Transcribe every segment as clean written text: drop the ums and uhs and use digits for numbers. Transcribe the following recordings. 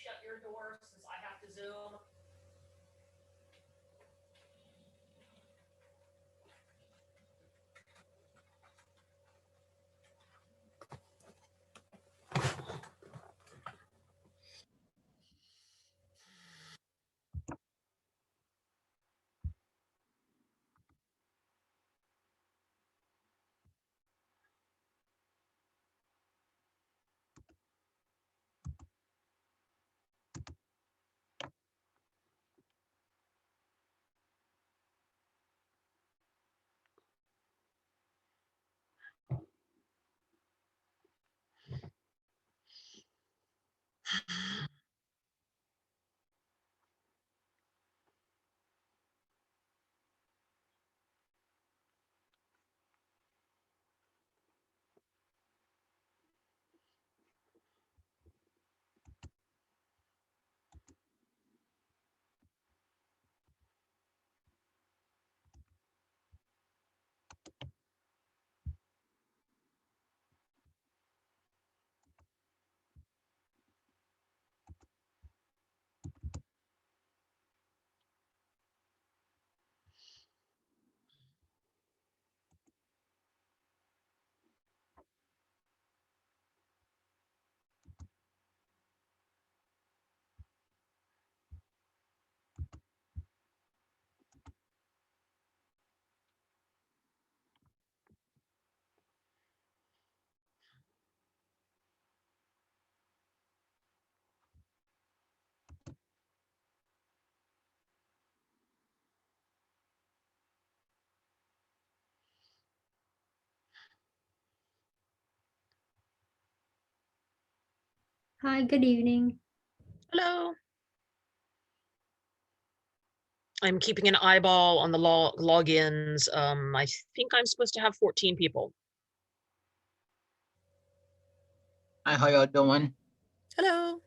shut your door since I have to Zoom? Hi, good evening. Hello. I'm keeping an eyeball on the logins. I think I'm supposed to have 14 people. Hi, how y'all doing? Hello.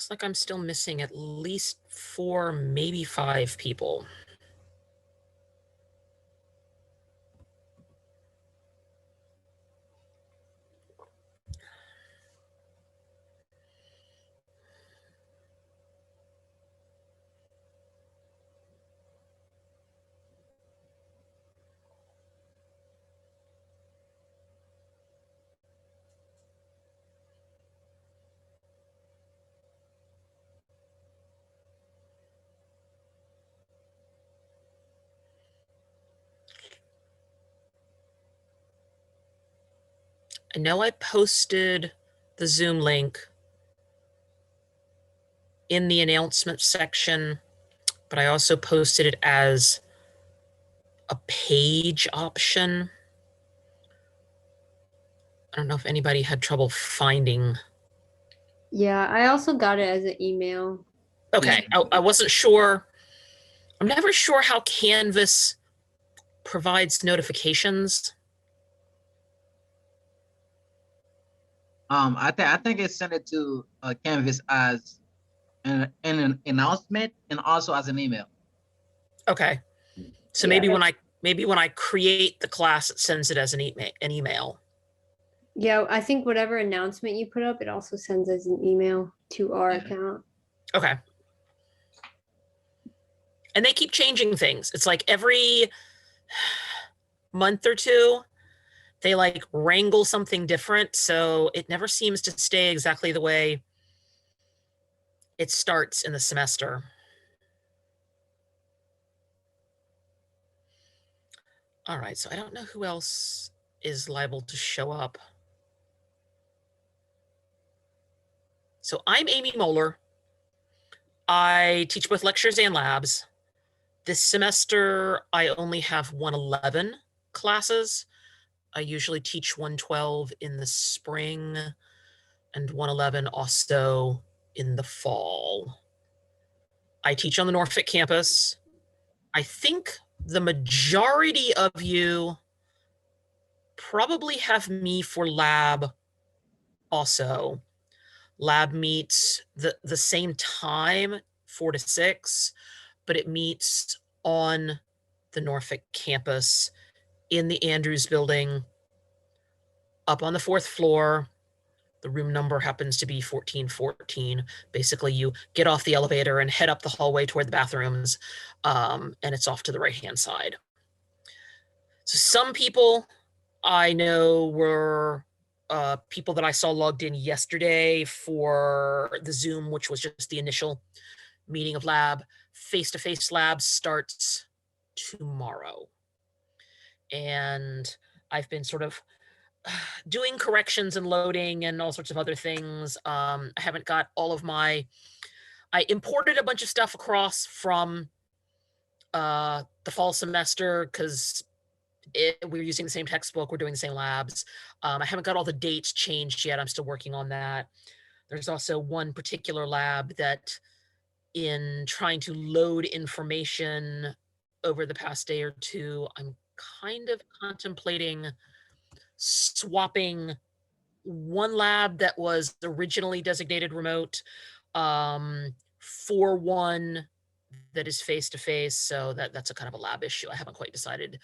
Looks like I'm still missing at least 4, maybe 5 people. I know I posted the Zoom link in the announcement section, but I also posted it as a page option. I don't know if anybody had trouble finding. Yeah, I also got it as an email. Okay, I wasn't sure. I'm never sure how Canvas provides notifications. I think it sent it to Canvas as an announcement and also as an email. Okay, so Yeah, maybe when I create the class, it sends it as an email. Yeah, I think whatever announcement you put up, it also sends as an email to our account. Okay. And they keep changing things. It's like every month or two, they like wrangle something different. So it never seems to stay exactly the way it starts in the semester. All right, so I don't know who else is liable to show up. So I'm Amy Moeller. I teach both lectures and labs. This semester, I only have 111 classes. I usually teach 112 in the spring and 111 also in the fall. I teach on the Norfolk campus. I think the majority of you probably have me for lab also. Lab meets the same time, 4 to 6, but it meets on the Norfolk campus in the Andrews building up on the 4th floor. The room number happens to be 1414. Basically, you get off the elevator and head up the hallway toward the bathrooms, and it's off to the right-hand side. So some people I know were people that I saw logged in yesterday for the Zoom, which was just the initial meeting of lab. Face-to-face lab starts tomorrow. And I've been sort of doing corrections and loading and all sorts of other things. I haven't got all of I imported a bunch of stuff across from the fall semester because we're using the same textbook, we're doing the same labs. I haven't got all the dates changed yet. I'm still working on that. There's also one particular lab that in trying to load information over the past day or two, I'm kind of contemplating swapping one lab that was originally designated remote for one that is face-to-face. So that's a kind of a lab issue. I haven't quite decided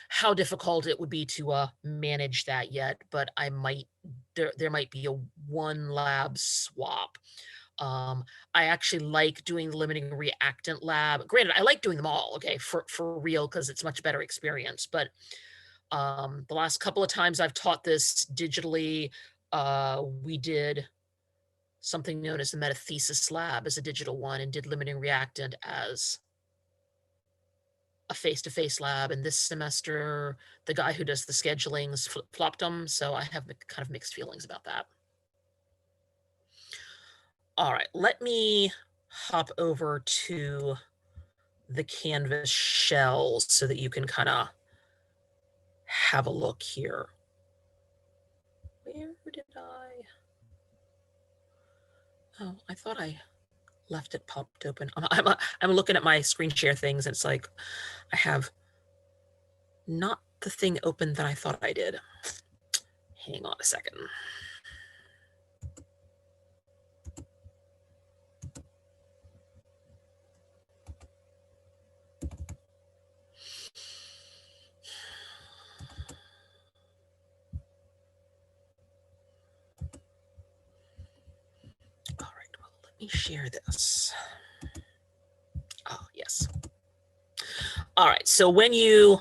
how difficult it would be to manage that yet, but I might, there might be a one lab swap. I actually like doing the limiting reactant lab. Granted, I like doing them all, okay, for real, because it's much better experience. But the last couple of times I've taught this digitally, we did something known as the metathesis lab as a digital one and did limiting reactant as a face-to-face lab. And this semester, the guy who does the schedulings flopped them. So I have kind of mixed feelings about that. All right, let me hop over to the Canvas shell so that you can kind of have a look here. Where did oh, I thought I left it popped open. I'm looking at my screen share things. And it's like, I have not the thing open that I thought I did. Hang on a second. me share this. Oh, yes. All right, so when you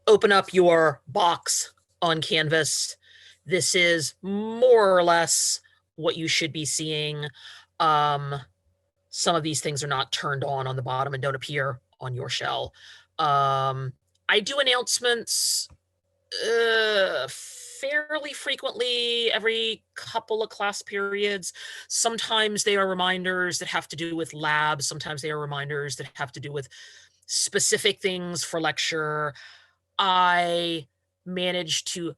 open up your box on Canvas, this is more or less what you should be seeing. Some of these things are not turned on the bottom and don't appear on your shell. I do announcements fairly frequently, every couple of class periods. Sometimes they are reminders that have to do with labs. Sometimes they are reminders that have to do with specific things for lecture. I managed to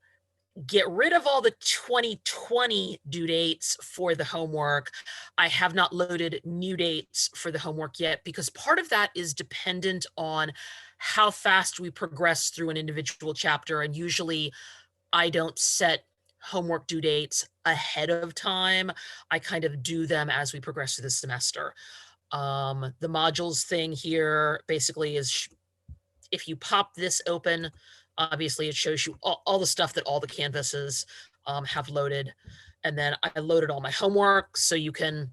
get rid of all the 2020 due dates for the homework. I have not loaded new dates for the homework yet because part of that is dependent on how fast we progress through an individual chapter. And usually I don't set homework due dates ahead of time. I kind of do them as we progress through the semester. The modules thing here basically is if you pop this open, obviously it shows you all the stuff that all the canvases have loaded. And then I loaded all my homework so you can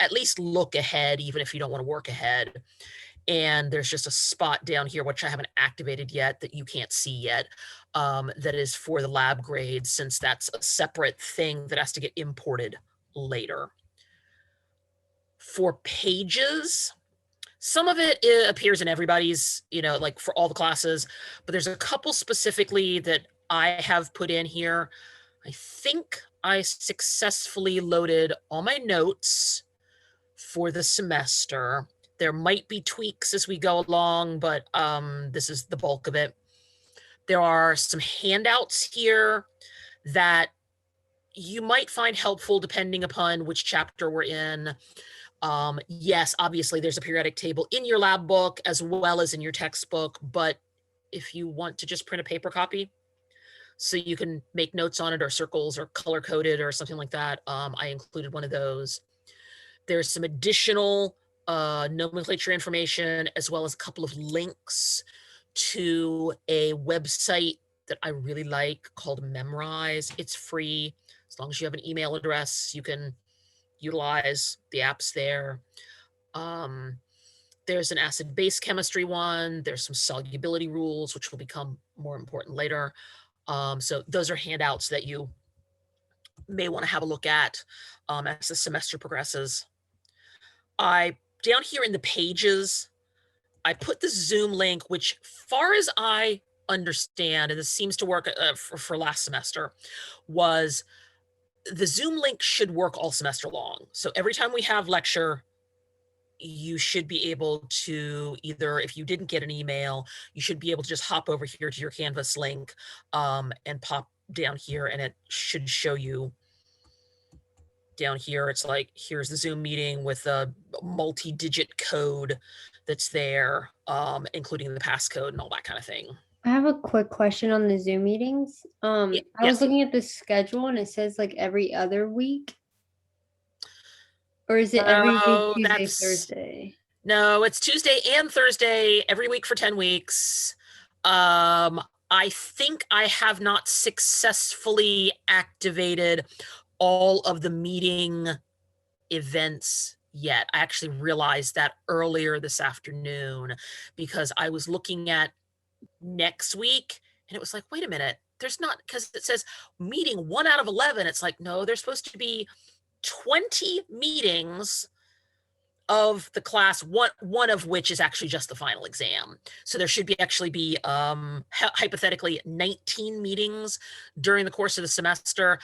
at least look ahead, even if you don't want to work ahead. And there's just a spot down here, which I haven't activated yet, that you can't see yet, that is for the lab grades, since that's a separate thing that has to get imported later. For pages, some of it appears in everybody's, like for all the classes, but there's a couple specifically that I have put in here. I think I successfully loaded all my notes for the semester. There might be tweaks as we go along, but this is the bulk of it. There are some handouts here that you might find helpful depending upon which chapter we're in. Yes, obviously there's a periodic table in your lab book as well as in your textbook, but if you want to just print a paper copy so you can make notes on it or circles or color coded or something like that, I included one of those. There's some additional nomenclature information as well as a couple of links to a website that I really like called Memrise. It's free. As long as you have an email address, you can utilize the apps there. There's an acid-base chemistry one. There's some solubility rules, which will become more important later. So those are handouts that you may want to have a look at as the semester progresses. Down here in the pages, I put the Zoom link, which far as I understand, and this seems to work for last semester, was the Zoom link should work all semester long. So every time we have lecture, you should be able to either, if you didn't get an email, you should be able to just hop over here to your Canvas link and pop down here, and it should show you down here. It's like, here's the Zoom meeting with a multi-digit code that's there, including the passcode and all that kind of thing. I have a quick question on the Zoom meetings. I was yes. looking at the schedule and it says like every other week. Or is it every No, week, Tuesday, that's- Thursday? No, it's Tuesday and Thursday every week for 10 weeks. I think I have not successfully activated all of the meeting events yet. I actually realized that earlier this afternoon because I was looking at next week and it was like, wait a minute, there's not, because it says meeting 1 out of 11. It's like, no, there's supposed to be 20 meetings of the class, one of which is actually just the final exam. So there should actually be hypothetically 19 meetings during the course of the semester.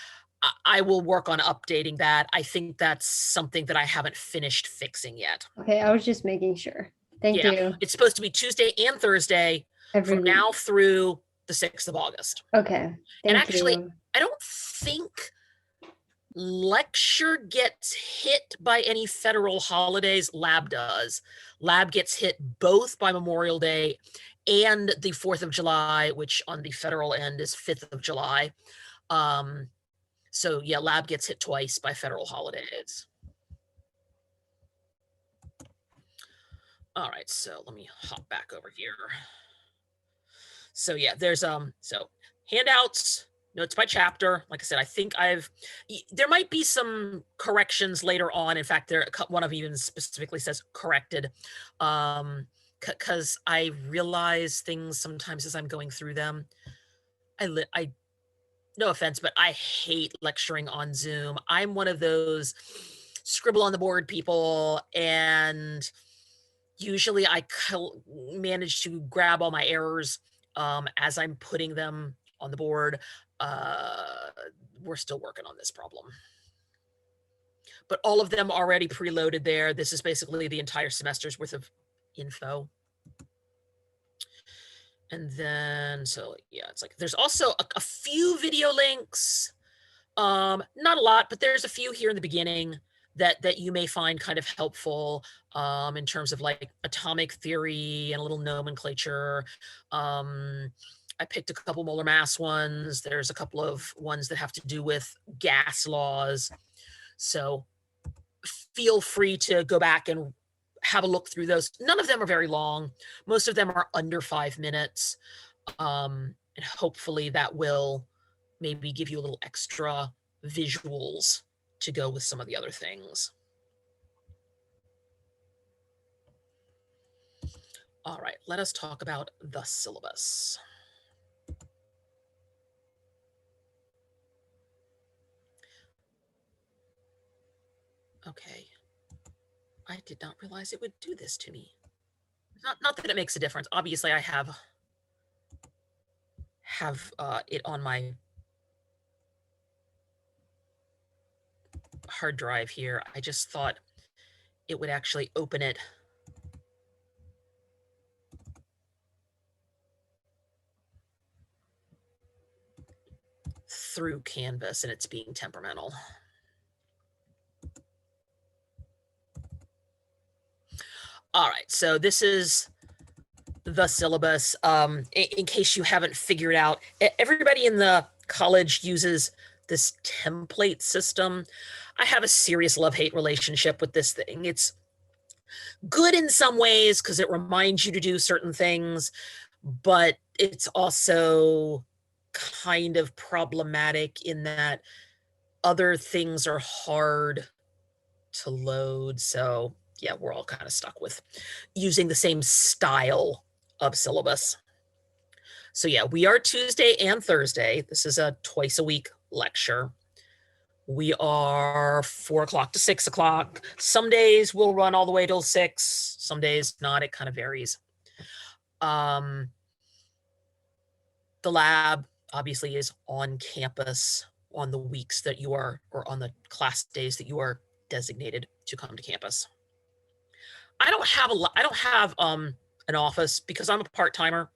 I will work on updating that. I think that's something that I haven't finished fixing yet. Okay, I was just making sure. Thank you. It's supposed to be Tuesday and Thursday Every from week. now through the 6th of August. Okay. And Thank actually, you. I don't think lecture gets hit by any federal holidays. Lab does. Lab gets hit both by Memorial Day and the 4th of July, which on the federal end is 5th of July. So yeah, lab gets hit twice by federal holidays. All right, so let me hop back over here. So yeah, there's so handouts, notes by chapter. Like I said, I think there might be some corrections later on. In fact, one of even specifically says corrected, because I realize things sometimes as I'm going through them. I no offense, but I hate lecturing on Zoom. I'm one of those scribble on the board people, and usually I manage to grab all my errors as I'm putting them on the board. We're still working on this problem. But all of them already preloaded there. This is basically the entire semester's worth of info. And then, so yeah, it's like, there's also a few video links, not a lot, but there's a few here in the beginning that you may find kind of helpful in terms of like atomic theory and a little nomenclature. I picked a couple molar mass ones. There's a couple of ones that have to do with gas laws. So feel free to go back and have a look through those. None of them are very long. Most of them are under 5 minutes. And hopefully that will maybe give you a little extra visuals to go with some of the other things. All right, let us talk about the syllabus. Okay. I did not realize it would do this to me. Not that it makes a difference. Obviously, I have it on my hard drive here. I just thought it would actually open it through Canvas, and it's being temperamental. All right, so this is the syllabus. In case you haven't figured out, everybody in the college uses this template system. I have a serious love-hate relationship with this thing. It's good in some ways because it reminds you to do certain things, but it's also kind of problematic in that other things are hard to load. So yeah, we're all kind of stuck with using the same style of syllabus. So yeah, we are Tuesday and Thursday. This is a twice a week lecture. We are 4 o'clock to 6 o'clock. Some days we'll run all the way till 6. Some days not. It kind of varies. The lab obviously is on campus on the weeks that you are, or on the class days that you are designated to come to campus. I don't have an office because I'm a part-timer.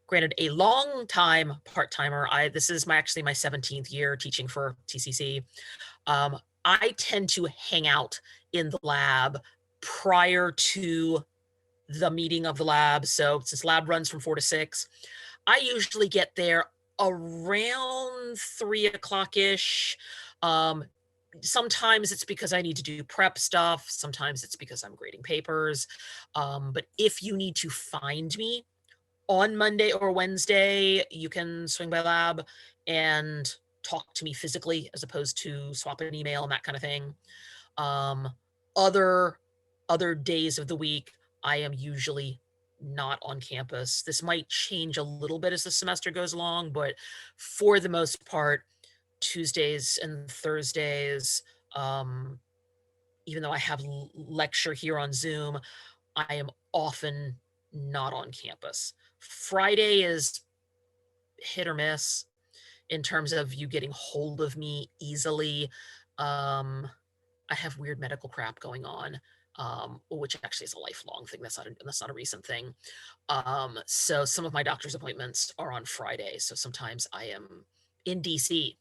Granted, a long time part-timer. This is actually my 17th year teaching for TCC. I tend to hang out in the lab prior to the meeting of the lab. So since lab runs from 4 to 6, I usually get there around 3 o'clock-ish. Sometimes it's because I need to do prep stuff. Sometimes it's because I'm grading papers. But if you need to find me on Monday or Wednesday, you can swing by lab and talk to me physically as opposed to swap an email and that kind of thing. Other days of the week, I am usually not on campus. This might change a little bit as the semester goes along, but for the most part, Tuesdays and Thursdays, even though I have lecture here on Zoom, I am often not on campus. Friday is hit or miss in terms of you getting hold of me easily. I have weird medical crap going on, which actually is a lifelong thing. That's not a recent thing. So some of my doctor's appointments are on Friday. So sometimes I am in DC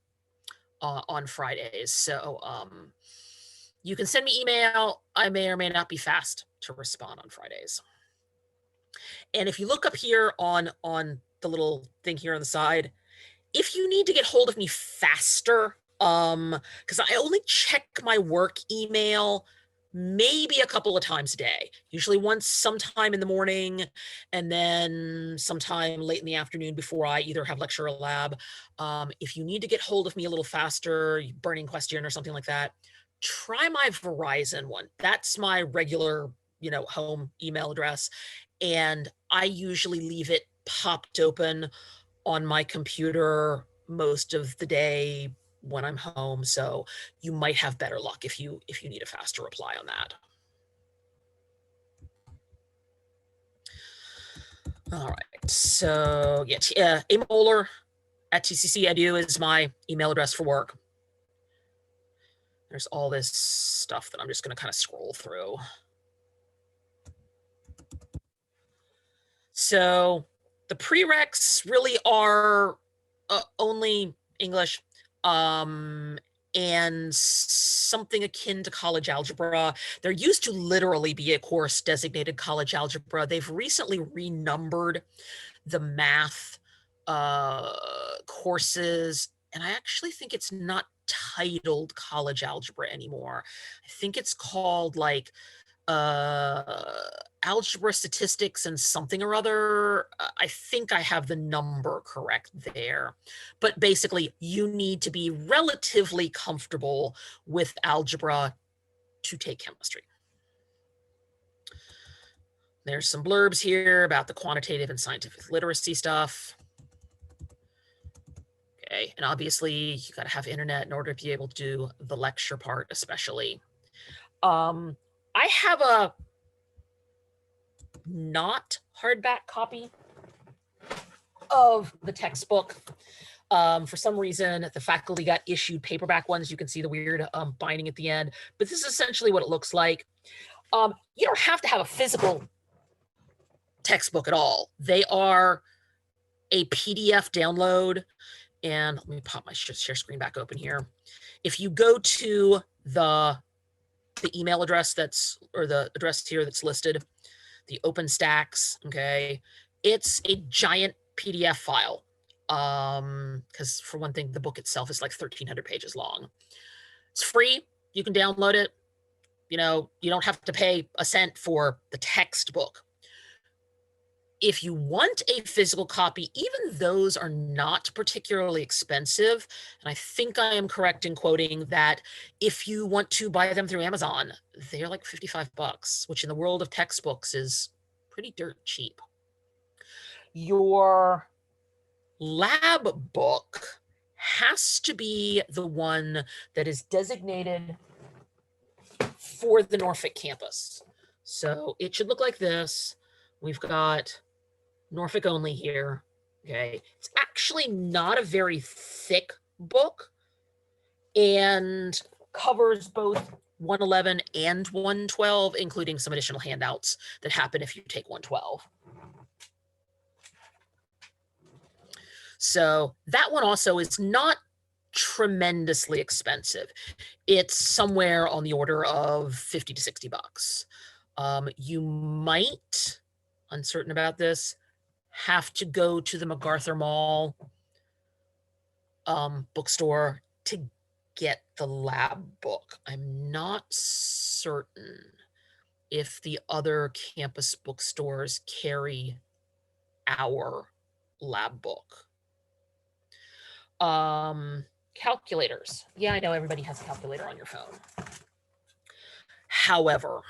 on Fridays. So you can send me email. I may or may not be fast to respond on Fridays. And if you look up here on the little thing here on the side, if you need to get hold of me faster, because I only check my work email maybe a couple of times a day, usually once sometime in the morning and then sometime late in the afternoon before I either have lecture or lab. If you need to get hold of me a little faster, burning question or something like that, try my Verizon one. That's my regular, home email address. And I usually leave it popped open on my computer most of the day when I'm home. So you might have better luck if you need a faster reply on that. All right. So yeah, amolar@tccedu is my email address for work. There's all this stuff that I'm just going to kind of scroll through. So the prereqs really are only English and something akin to college algebra. There used to literally be a course designated college algebra. They've recently renumbered the math courses, and I actually think it's not titled college algebra anymore. I think it's called like algebra, statistics, and something or other. I think I have the number correct there. But basically, you need to be relatively comfortable with algebra to take chemistry. There's some blurbs here about the quantitative and scientific literacy stuff. Okay, and obviously you got to have internet in order to be able to do the lecture part, especially. I have a not hardback copy of the textbook. For some reason, the faculty got issued paperback ones. You can see the weird binding at the end, but this is essentially what it looks like. You don't have to have a physical textbook at all. They are a PDF download. And let me pop my share screen back open here. If you go to the email address or the address here that's listed, the OpenStax, okay, it's a giant PDF file. Because for one thing, the book itself is like 1,300 pages long. It's free. You can download it. You don't have to pay a cent for the textbook. If you want a physical copy, even those are not particularly expensive. And I think I am correct in quoting that if you want to buy them through Amazon, they're like $55, which in the world of textbooks is pretty dirt cheap. Your lab book has to be the one that is designated for the Norfolk campus. So it should look like this. We've got Norfolk only here. Okay. It's actually not a very thick book and covers both 111 and 112, including some additional handouts that happen if you take 112. So that one also is not tremendously expensive. It's somewhere on the order of $50 to $60. You might, uncertain about this, have to go to the MacArthur Mall bookstore to get the lab book. I'm not certain if the other campus bookstores carry our lab book. Calculators. Yeah, I know everybody has a calculator on your phone. However,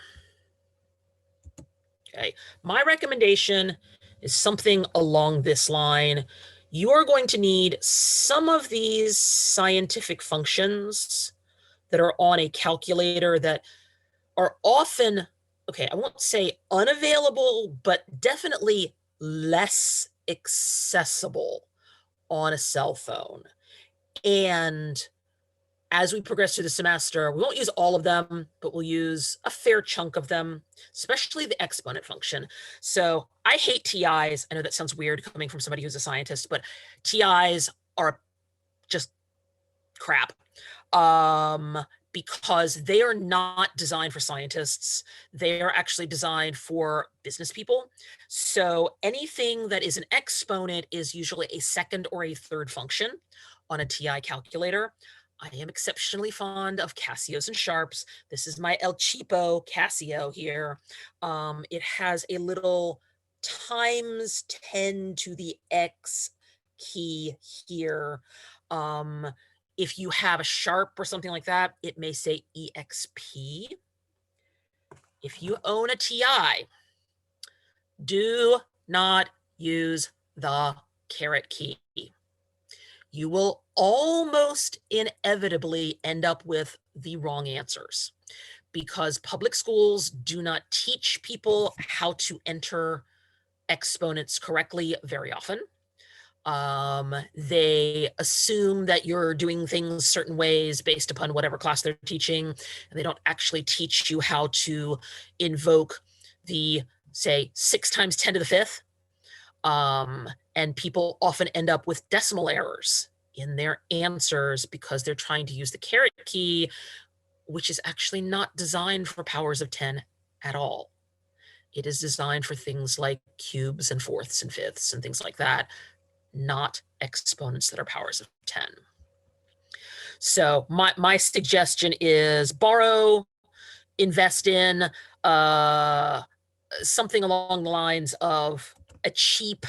okay, my recommendation is something along this line. You are going to need some of these scientific functions that are on a calculator that are often, okay, I won't say unavailable, but definitely less accessible on a cell phone. And as we progress through the semester, we won't use all of them, but we'll use a fair chunk of them, especially the exponent function. So I hate TIs. I know that sounds weird coming from somebody who's a scientist, but TIs are just crap because they are not designed for scientists. They are actually designed for business people. So anything that is an exponent is usually a second or a third function on a TI calculator. I am exceptionally fond of Casios and Sharps. This is my El Cheapo Casio here. It has a little times 10 to the X key here. If you have a Sharp or something like that, it may say EXP. If you own a TI, do not use the caret key. You will almost inevitably end up with the wrong answers because public schools do not teach people how to enter exponents correctly very often. They assume that you're doing things certain ways based upon whatever class they're teaching, and they don't actually teach you how to invoke the, say, 6 times 10 to the 5th. And people often end up with decimal errors in their answers because they're trying to use the caret key, which is actually not designed for powers of 10 at all. It is designed for things like cubes and fourths and fifths and things like that, not exponents that are powers of 10. So my suggestion is borrow, invest in something along the lines of a cheap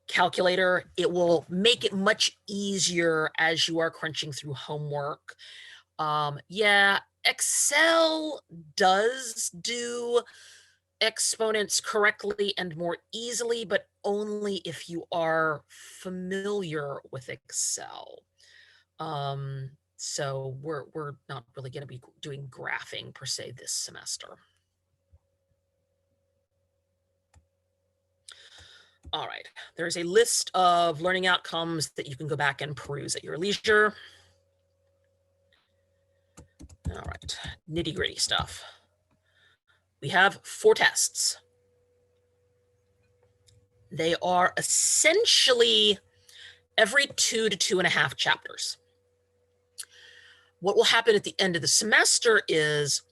calculator. It will make it much easier as you are crunching through homework. Yeah, Excel does do exponents correctly and more easily, but only if you are familiar with Excel. So we're not really going to be doing graphing per se this semester. All right, there's a list of learning outcomes that you can go back and peruse at your leisure. All right, nitty-gritty stuff. We have 4 tests. They are essentially every 2 to 2.5 chapters. What will happen at the end of the semester is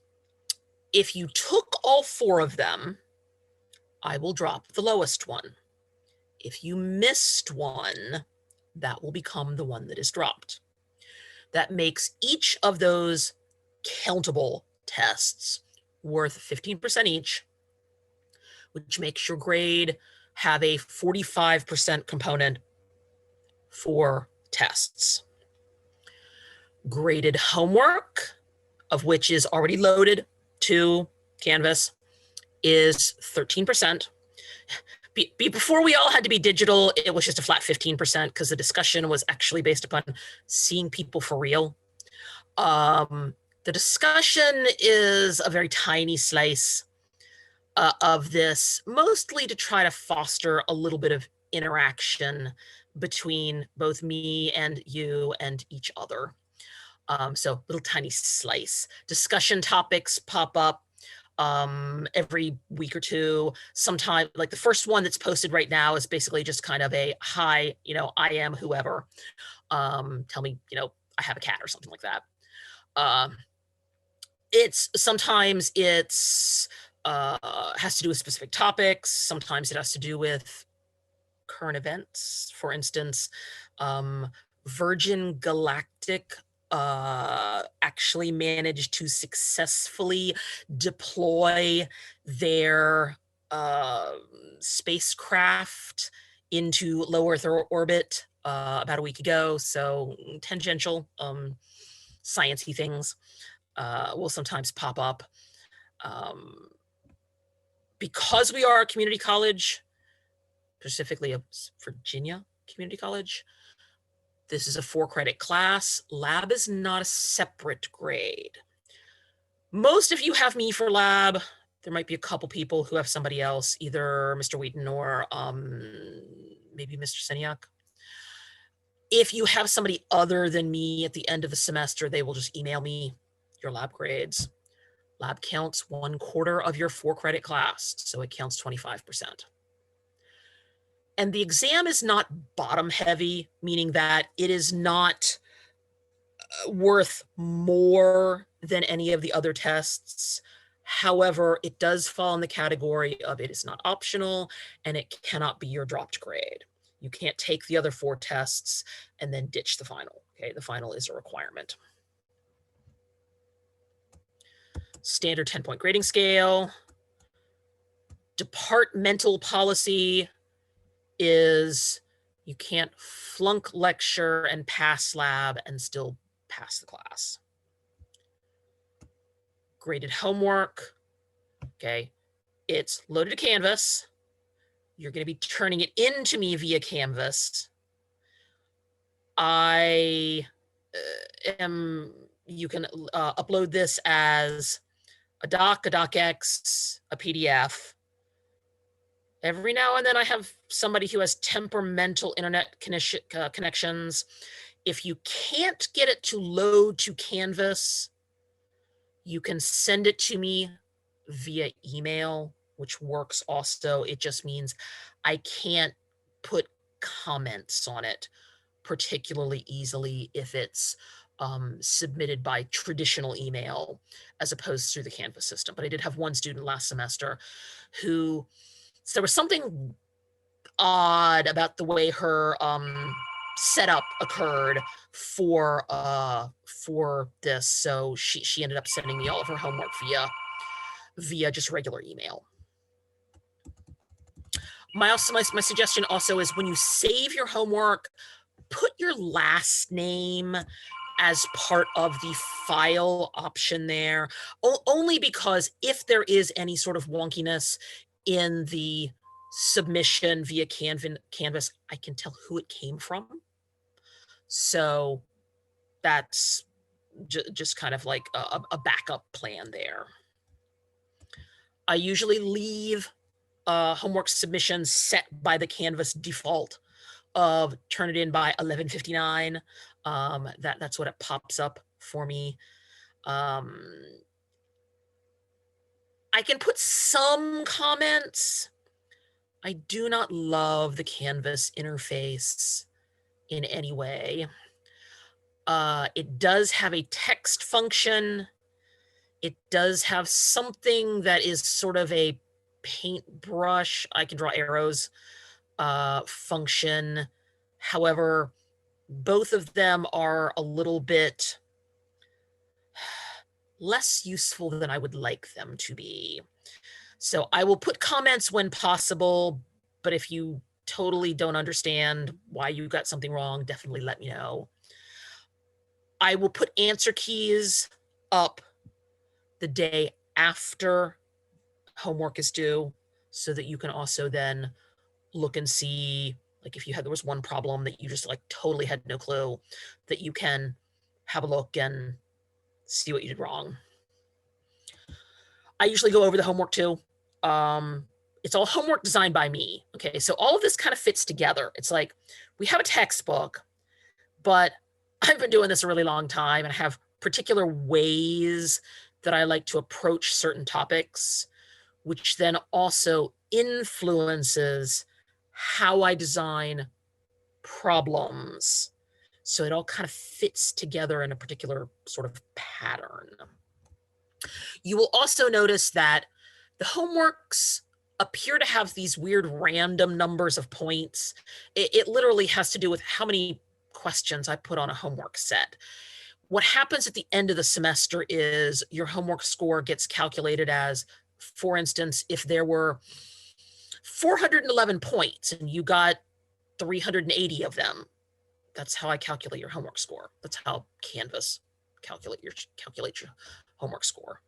if you took all 4 of them, I will drop the lowest one. If you missed one, that will become the one that is dropped. That makes each of those countable tests worth 15% each, which makes your grade have a 45% component for tests. Graded homework, of which is already loaded to Canvas, is 13%. Before we all had to be digital, it was just a flat 15% because the discussion was actually based upon seeing people for real. The discussion is a very tiny slice of this, mostly to try to foster a little bit of interaction between both me and you and each other. So little tiny slice. Discussion topics pop up every week or 2. Sometime, like the first one that's posted right now is basically just kind of a, hi, I am whoever. Tell me, I have a cat or something like that. Sometimes it's has to do with specific topics. Sometimes it has to do with current events. For instance, Virgin Galactic actually managed to successfully deploy their spacecraft into low Earth orbit about a week ago. So tangential sciencey things will sometimes pop up. Because we are a community college, specifically a Virginia community college, this is a 4-credit class. Lab is not a separate grade. Most of you have me for lab. There might be a couple people who have somebody else, either Mr. Wheaton or maybe Mr. Seniak. If you have somebody other than me at the end of the semester, they will just email me your lab grades. Lab counts 1/4 of your 4-credit class, so it counts 25%. And the exam is not bottom heavy, meaning that it is not worth more than any of the other tests. However, it does fall in the category of it is not optional and it cannot be your dropped grade. You can't take the other 4 tests and then ditch the final. Okay, the final is a requirement. Standard 10-point grading scale. Departmental policy is you can't flunk lecture and pass lab and still pass the class. Graded homework, okay, it's loaded to Canvas. You're going to be turning it into me via Canvas. You can upload this as a docx, a PDF. Every now and then I have somebody who has temperamental internet connections. If you can't get it to load to Canvas, you can send it to me via email, which works also. It just means I can't put comments on it particularly easily if it's submitted by traditional email as opposed to the Canvas system. But I did have one student last semester who, so there was something odd about the way her setup occurred for this. So she ended up sending me all of her homework via just regular email. My suggestion also is when you save your homework, put your last name as part of the file option there, only because if there is any sort of wonkiness in the submission via Canvas, I can tell who it came from. So that's just kind of like a backup plan there. I usually leave homework submissions set by the Canvas default of turn it in by 11:59. That's what it pops up for me. I can put some comments. I do not love the Canvas interface in any way. It does have a text function. It does have something that is sort of a paintbrush. I can draw arrows function. However, both of them are a little bit less useful than I would like them to be. So I will put comments when possible, but if you totally don't understand why you got something wrong, definitely let me know. I will put answer keys up the day after homework is due so that you can also then look and see, like if there was one problem that you just like totally had no clue, that you can have a look and see what you did wrong. I usually go over the homework too. It's all homework designed by me. Okay, so all of this kind of fits together. It's like we have a textbook, but I've been doing this a really long time and I have particular ways that I like to approach certain topics, which then also influences how I design problems. So it all kind of fits together in a particular sort of pattern. You will also notice that the homeworks appear to have these weird random numbers of points. It literally has to do with how many questions I put on a homework set. What happens at the end of the semester is your homework score gets calculated as, for instance, if there were 411 points and you got 380 of them, that's how I calculate your homework score. That's how Canvas calculates your homework score.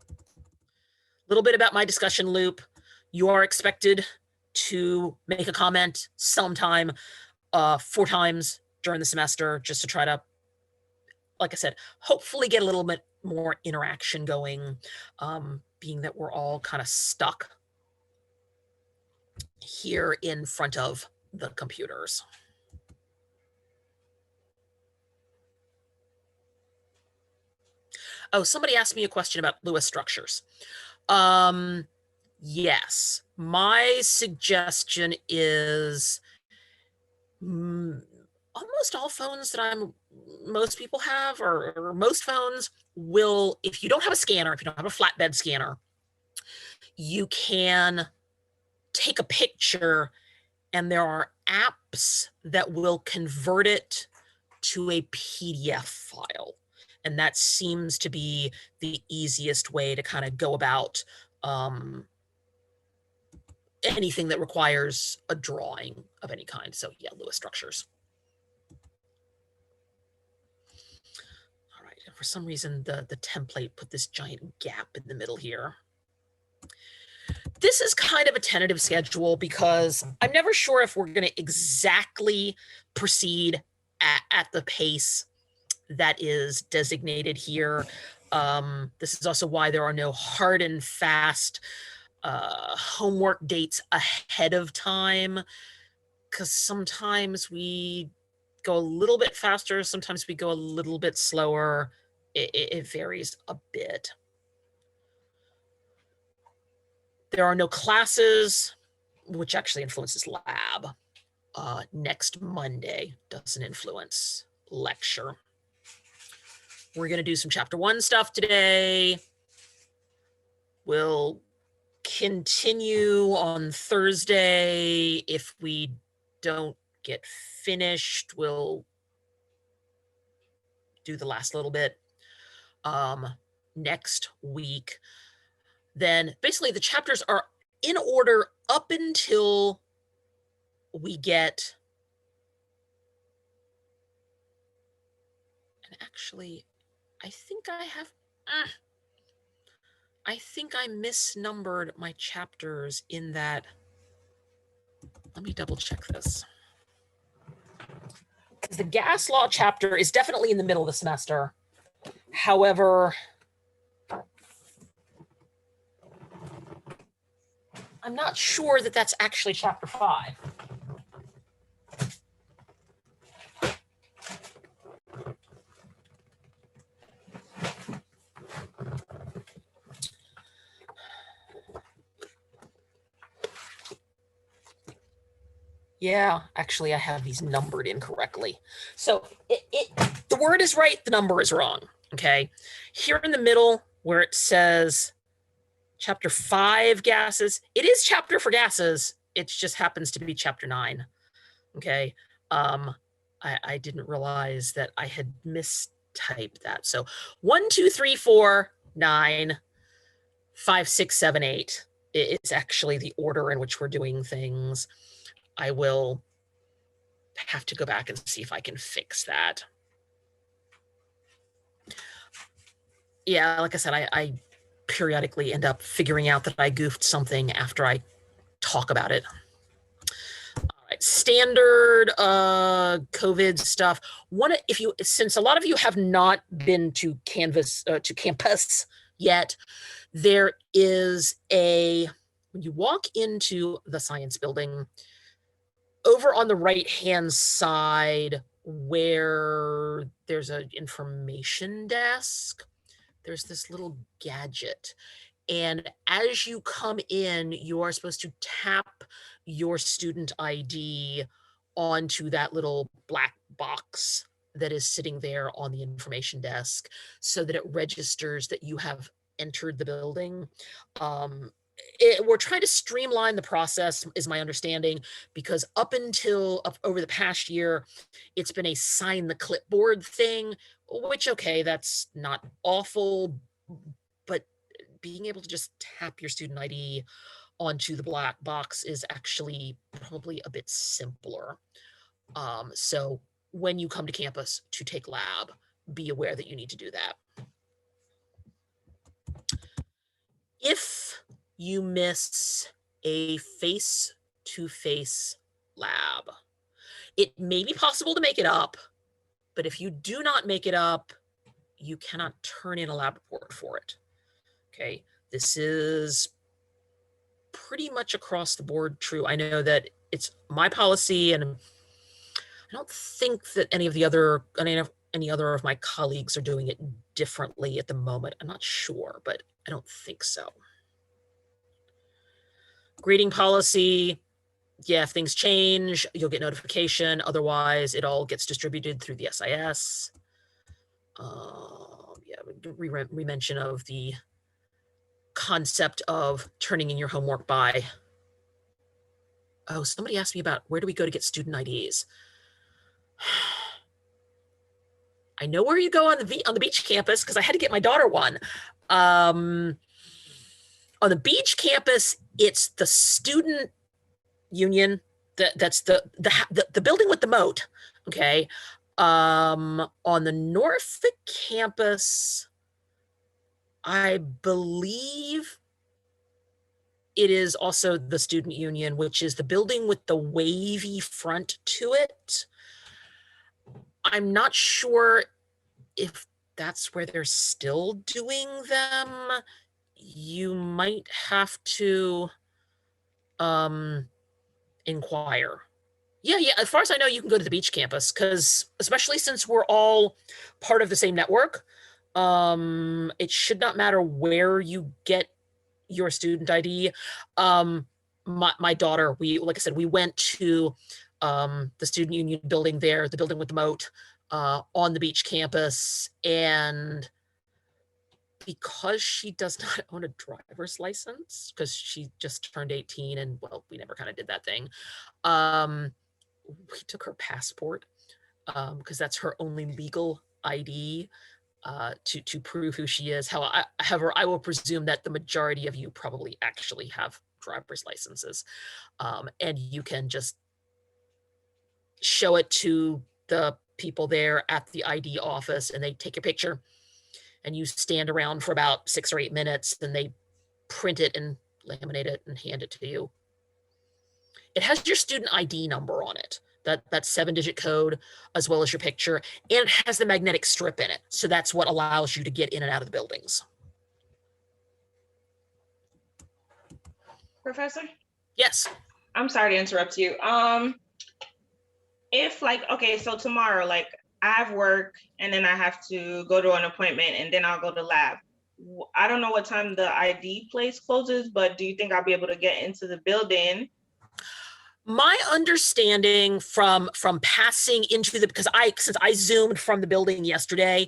A little bit about my discussion loop. You are expected to make a comment sometime 4 times during the semester, just to try to, like I said, hopefully get a little bit more interaction going, being that we're all kind of stuck here in front of the computers. Oh, somebody asked me a question about Lewis structures. Yes, my suggestion is almost all phones that most people have, or most phones will, if you don't have a scanner, if you don't have a flatbed scanner, you can take a picture and there are apps that will convert it to a PDF file. And that seems to be the easiest way to kind of go about anything that requires a drawing of any kind. So yeah, Lewis structures. All right, and for some reason, the template put this giant gap in the middle here. This is kind of a tentative schedule because I'm never sure if we're going to exactly proceed at the pace that is designated here. This is also why there are no hard and fast homework dates ahead of time, because sometimes we go a little bit faster, sometimes we go a little bit slower. It varies a bit. There are no classes, which actually influences lab. Next Monday doesn't influence lecture. We're going to do some chapter 1 stuff today. We'll continue on Thursday. If we don't get finished, we'll do the last little bit next week. Then basically the chapters are in order up until we get, and actually, I think I have, I think I misnumbered my chapters in that. Let me double check this. Because the gas law chapter is definitely in the middle of the semester. However, I'm not sure that that's actually chapter 5. Yeah, actually, I have these numbered incorrectly. So the word is right, the number is wrong, okay? Here in the middle where it says chapter 5 gases, it is chapter for gases. It just happens to be chapter 9, okay? I didn't realize that I had mistyped that. So 1, 2, 3, 4, 9, 5, 6, 7, 8 is actually the order in which we're doing things. I will have to go back and see if I can fix that. Yeah, like I said, I periodically end up figuring out that I goofed something after I talk about it. All right, standard COVID stuff. Since a lot of you have not been to campus yet, there is when you walk into the science building, over on the right-hand side where there's an information desk, there's this little gadget. And as you come in, you are supposed to tap your student ID onto that little black box that is sitting there on the information desk so that it registers that you have entered the building. We're trying to streamline the process, is my understanding, because over the past year, it's been a sign the clipboard thing, which, okay, that's not awful, but being able to just tap your student ID onto the black box is actually probably a bit simpler. So when you come to campus to take lab, be aware that you need to do that. If you miss a face-to-face lab, it may be possible to make it up, but if you do not make it up, you cannot turn in a lab report for it. Okay, this is pretty much across the board true. I know that it's my policy, and I don't think that any other of my colleagues are doing it differently at the moment. I'm not sure, but I don't think so. Grading policy, yeah, if things change, you'll get notification. Otherwise, it all gets distributed through the SIS. Yeah, re-mention of the concept of turning in your homework by, somebody asked me about where do we go to get student IDs? I know where you go on the beach campus because I had to get my daughter one. On the beach campus, it's the student union. That's the building with the moat. Okay. On the Norfolk campus, I believe it is also the student union, which is the building with the wavy front to it. I'm not sure if that's where they're still doing them. You might have to inquire. Yeah, as far as I know, you can go to the beach campus because especially since we're all part of the same network, it should not matter where you get your student ID. My daughter, like I said, we went to the student union building there, the building with the moat, on the beach campus, and because she does not own a driver's license, because she just turned 18 and, well, we never kind of did that thing, we took her passport because that's her only legal ID to prove who she is. However, I will presume that the majority of you probably actually have driver's licenses, and you can just show it to the people there at the ID office and they take your picture and you stand around for about 6 or 8 minutes and they print it and laminate it and hand it to you. It has your student ID number on it, that 7-digit code, as well as your picture, and it has the magnetic strip in it. So that's what allows you to get in and out of the buildings. Professor? Yes. I'm sorry to interrupt you. If okay, so tomorrow, I have work and then I have to go to an appointment and then I'll go to lab. I don't know what time the ID place closes, but do you think I'll be able to get into the building? My understanding from passing into because since I zoomed from the building yesterday,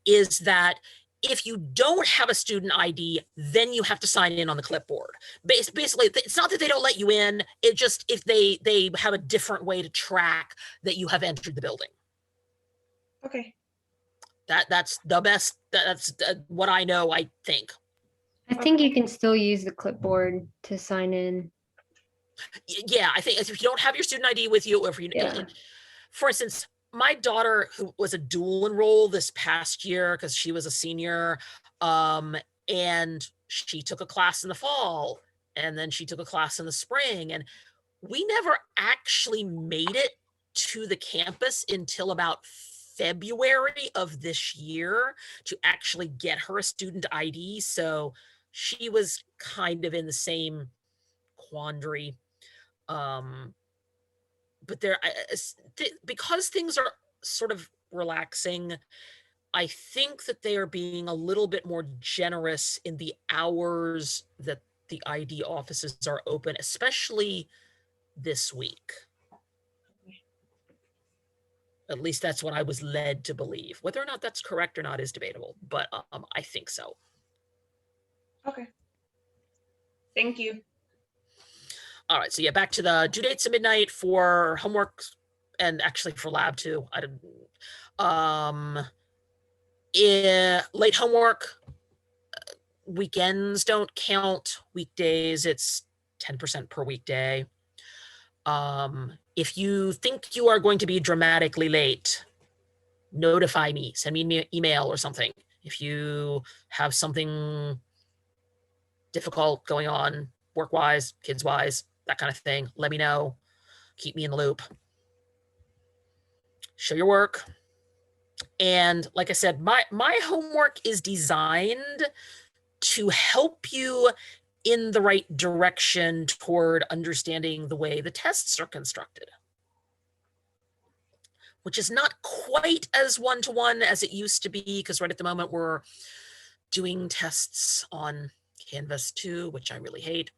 is that if you don't have a student ID, then you have to sign in on the clipboard. Basically, it's not that they don't let you in. It just if they have a different way to track that you have entered the building. Okay. That's the best. That's what I know. I think. I think you can still use the clipboard to sign in. Yeah, I think if you don't have your student ID with you, or if you, for instance, my daughter, who was a dual enroll this past year because she was a senior, and she took a class in the fall, and then she took a class in the spring, and we never actually made it to the campus until about February of this year to actually get her a student ID. So she was kind of in the same quandary. But because things are sort of relaxing, I think that they are being a little bit more generous in the hours that the ID offices are open, especially this week. At least that's what I was led to believe. Whether or not that's correct or not is debatable, but I think so. Okay. Thank you. All right, so yeah, back to the due dates at midnight for homework and actually for lab too. Late homework, weekends don't count. Weekdays, it's 10% per weekday. If you think you are going to be dramatically late, notify me, send me an email or something. If you have something difficult going on, work-wise, kids-wise, that kind of thing, let me know. Keep me in the loop. Show your work. And like I said, my homework is designed to help you in the right direction toward understanding the way the tests are constructed, which is not quite as one-to-one as it used to be, because right at the moment we're doing tests on Canvas 2, which I really hate.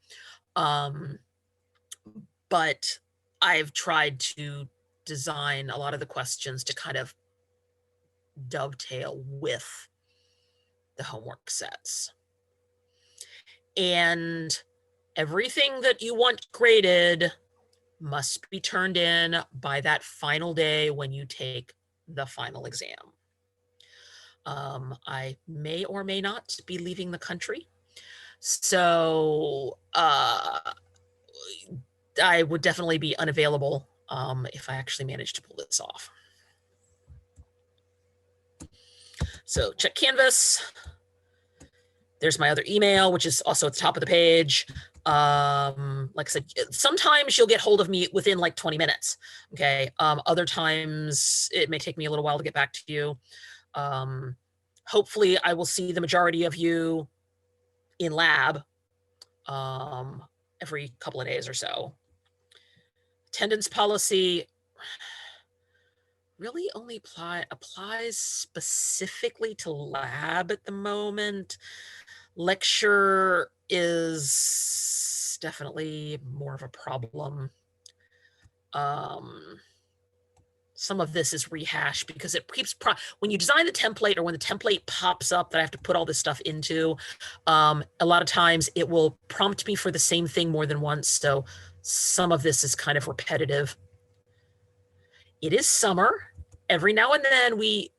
But I've tried to design a lot of the questions to kind of dovetail with the homework sets. And everything that you want graded must be turned in by that final day when you take the final exam. I may or may not be leaving the country. So I would definitely be unavailable if I actually managed to pull this off. So check Canvas. There's my other email, which is also at the top of the page. Like I said, sometimes you'll get hold of me within like 20 minutes. Okay. Other times it may take me a little while to get back to you. Hopefully I will see the majority of you in lab every couple of days or so. Attendance policy really only applies specifically to lab at the moment. Lecture is definitely more of a problem. Some of this is rehashed because it keeps when you design the template or when the template pops up that I have to put all this stuff into, a lot of times it will prompt me for the same thing more than once. So some of this is kind of repetitive. It is summer. Every now and then we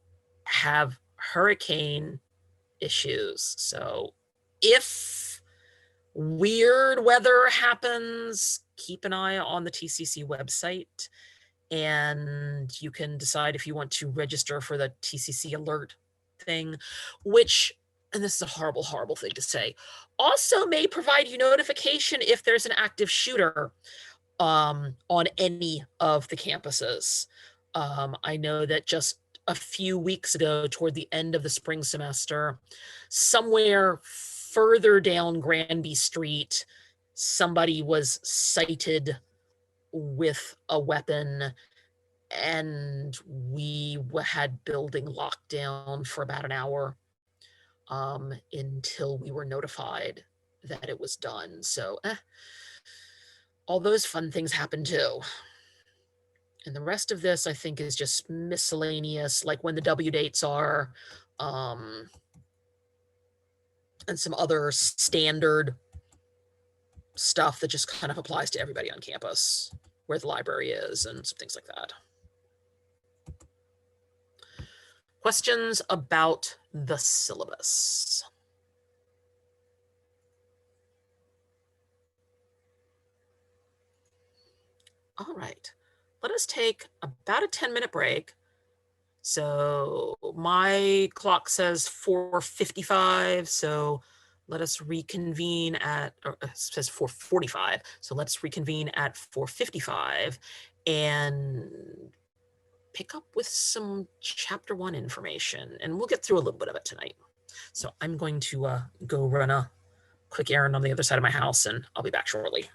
have hurricane issues. So if weird weather happens, keep an eye on the TCC website, and you can decide if you want to register for the TCC alert thing, which, and this is a horrible, horrible thing to say, also may provide you notification if there's an active shooter on any of the campuses. I know that just a few weeks ago, toward the end of the spring semester, somewhere further down Granby Street, somebody was cited with a weapon, and we had building locked down for about an hour until we were notified that it was done. So all those fun things happen too. And the rest of this, I think, is just miscellaneous, like when the W dates are, and some other standard stuff that just kind of applies to everybody on campus, where the library is and some things like that. Questions about the syllabus? All right, let us take about a 10-minute break. So my clock says 4:55, so let us reconvene at, or it says 4:45, so let's reconvene at 4:55 and pick up with some chapter 1 information, and we'll get through a little bit of it tonight. So I'm going to go run a quick errand on the other side of my house, and I'll be back shortly.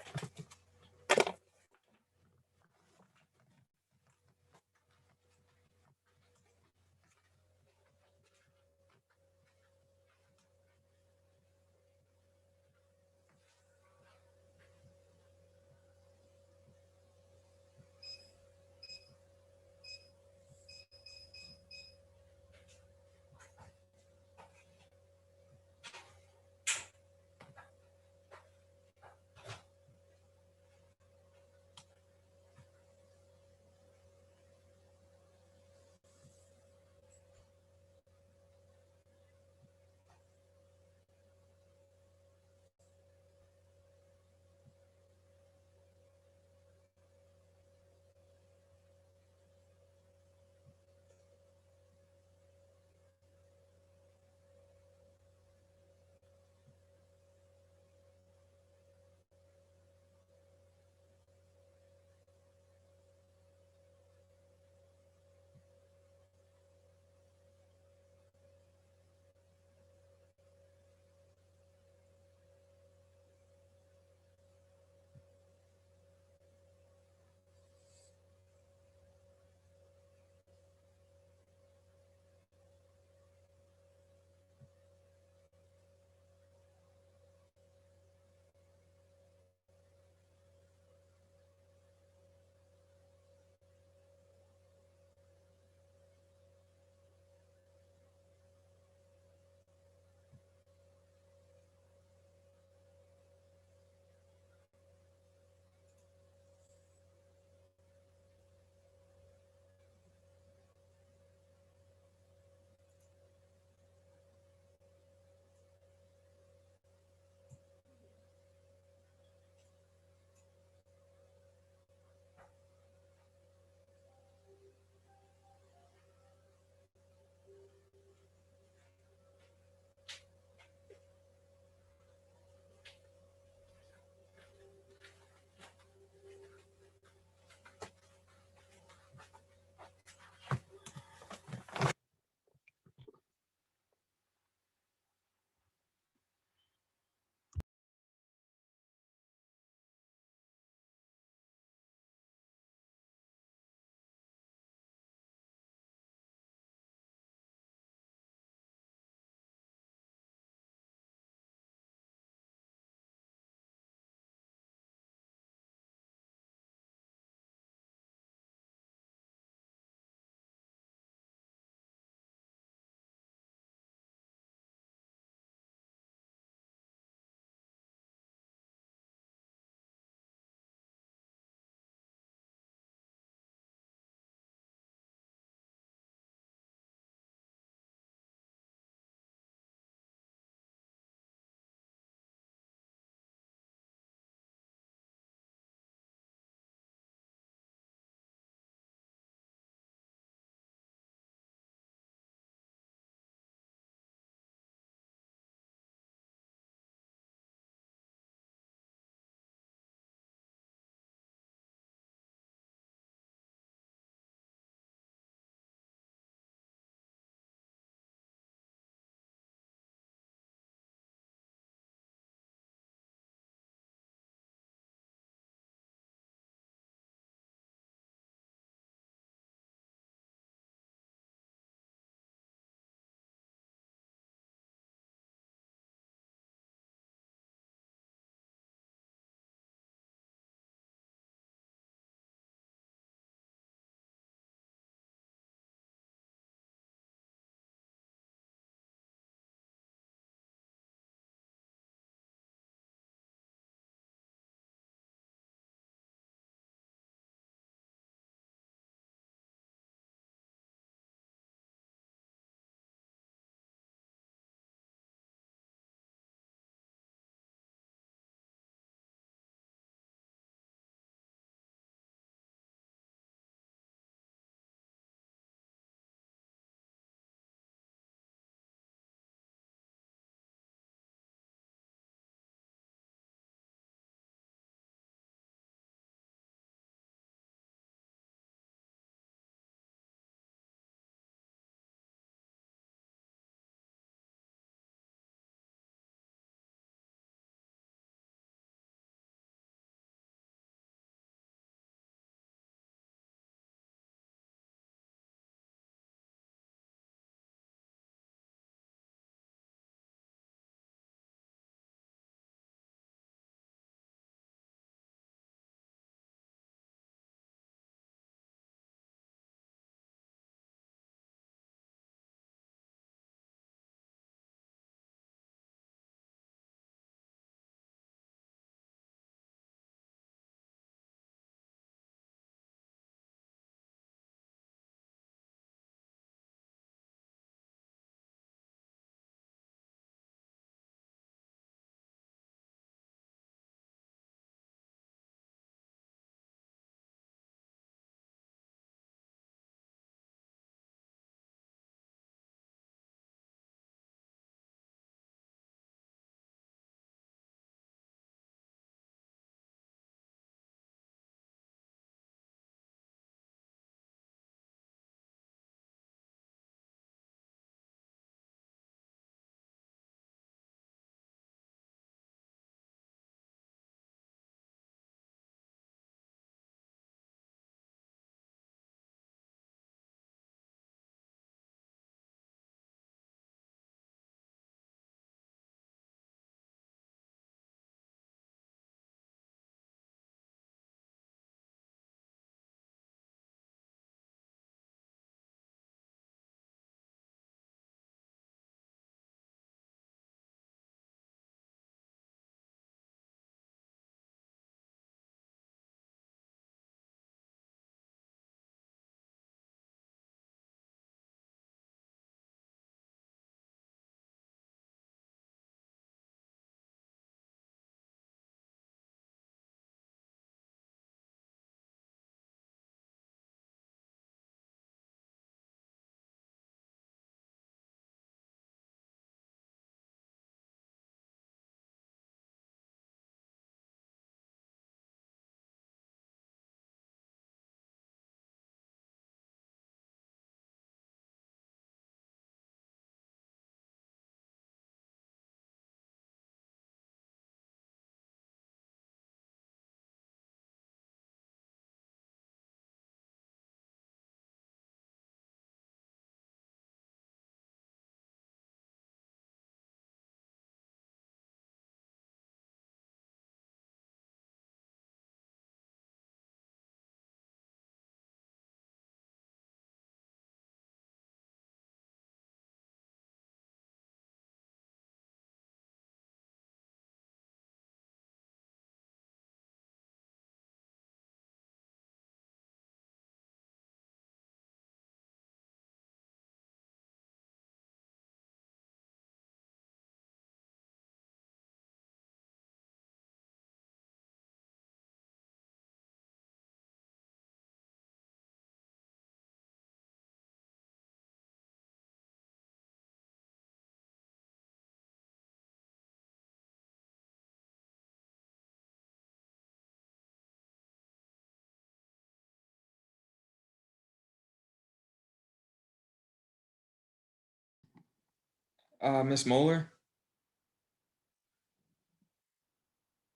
Ms. Moeller?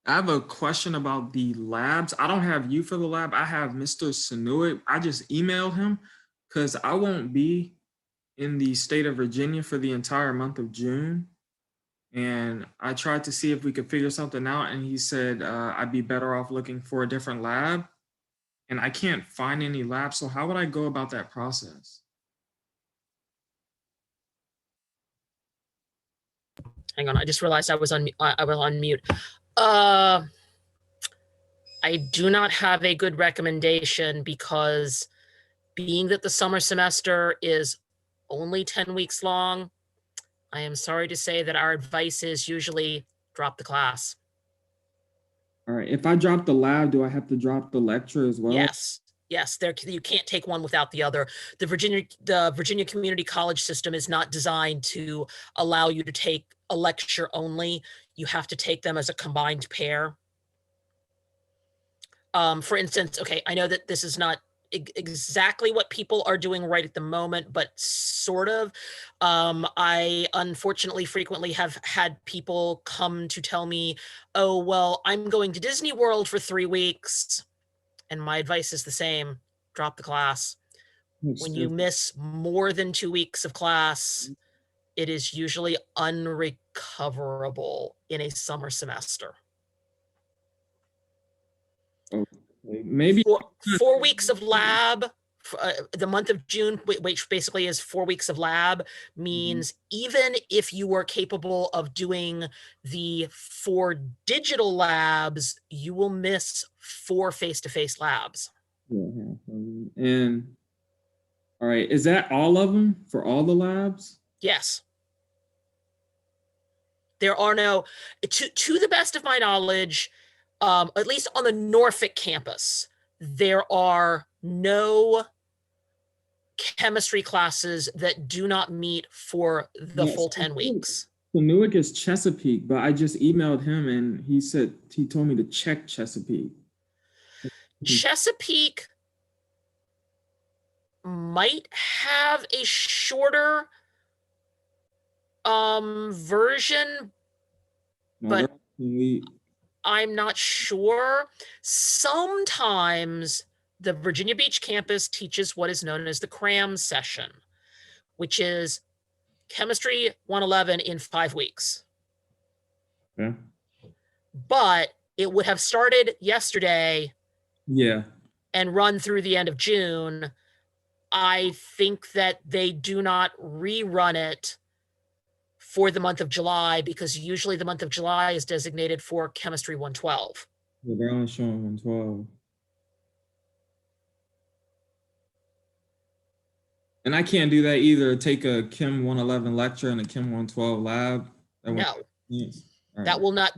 I have a question about the labs. I don't have you for the lab. I have Mr. Sanuit. I just emailed him because I won't be in the state of Virginia for the entire month of June. And I tried to see if we could figure something out. And he said I'd be better off looking for a different lab. And I can't find any labs. So how would I go about that process? Hang on, I just realized I was on mute. I do not have a good recommendation because being that the summer semester is only 10 weeks long, I am sorry to say that our advice is usually drop the class. All right. If I drop the lab, do I have to drop the lecture as well? Yes. Yes, there you can't take one without the other. The Virginia Community College system is not designed to allow you to take a lecture only. You have to take them as a combined pair. For instance, okay, I know that this is not exactly what people are doing right at the moment, but sort of. I unfortunately frequently have had people come to tell me, oh, well, I'm going to Disney World for 3 weeks. And my advice is the same, drop the class. When you miss more than 2 weeks of class, it is usually unrecoverable in a summer semester. Okay. Maybe 4 weeks of lab, the month of June, which basically is 4 weeks of lab, means even if you were capable of doing the 4 digital labs, you will miss 4 face-to-face labs. Yeah. And all right, is that all of them for all the labs? Yes. There are no, to the best of my knowledge, at least on the Norfolk campus, there are no chemistry classes that do not meet for the full 10 weeks. So Newark is Chesapeake, but I just emailed him and he told me to check Chesapeake. Chesapeake might have a shorter version, but I'm not sure. Sometimes the Virginia Beach campus teaches what is known as the cram session, which is chemistry 111 in 5 weeks. Yeah. But it would have started yesterday. Yeah. And run through the end of June. I think that they do not rerun it for the month of July because usually the month of July is designated for chemistry 112. Yeah, they're only showing 112. And I can't do that either. Take a Chem 111 lecture and a Chem 112 lab. No, right. that will not,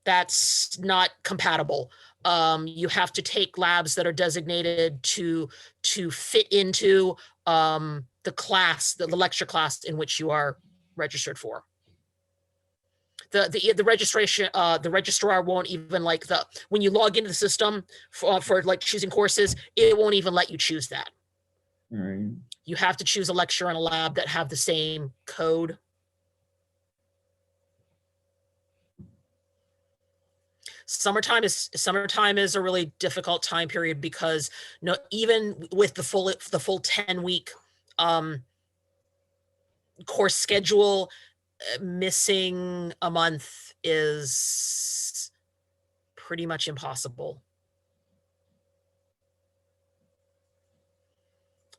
that's not compatible. You have to take labs that are designated to fit into the class, the lecture class in which you are registered for. The registration, the registrar won't even when you log into the system for like choosing courses, it won't even let you choose that. All right. You have to choose a lecture and a lab that have the same code. Summertime is a really difficult time period because even with the full 10-week course schedule, missing a month is pretty much impossible.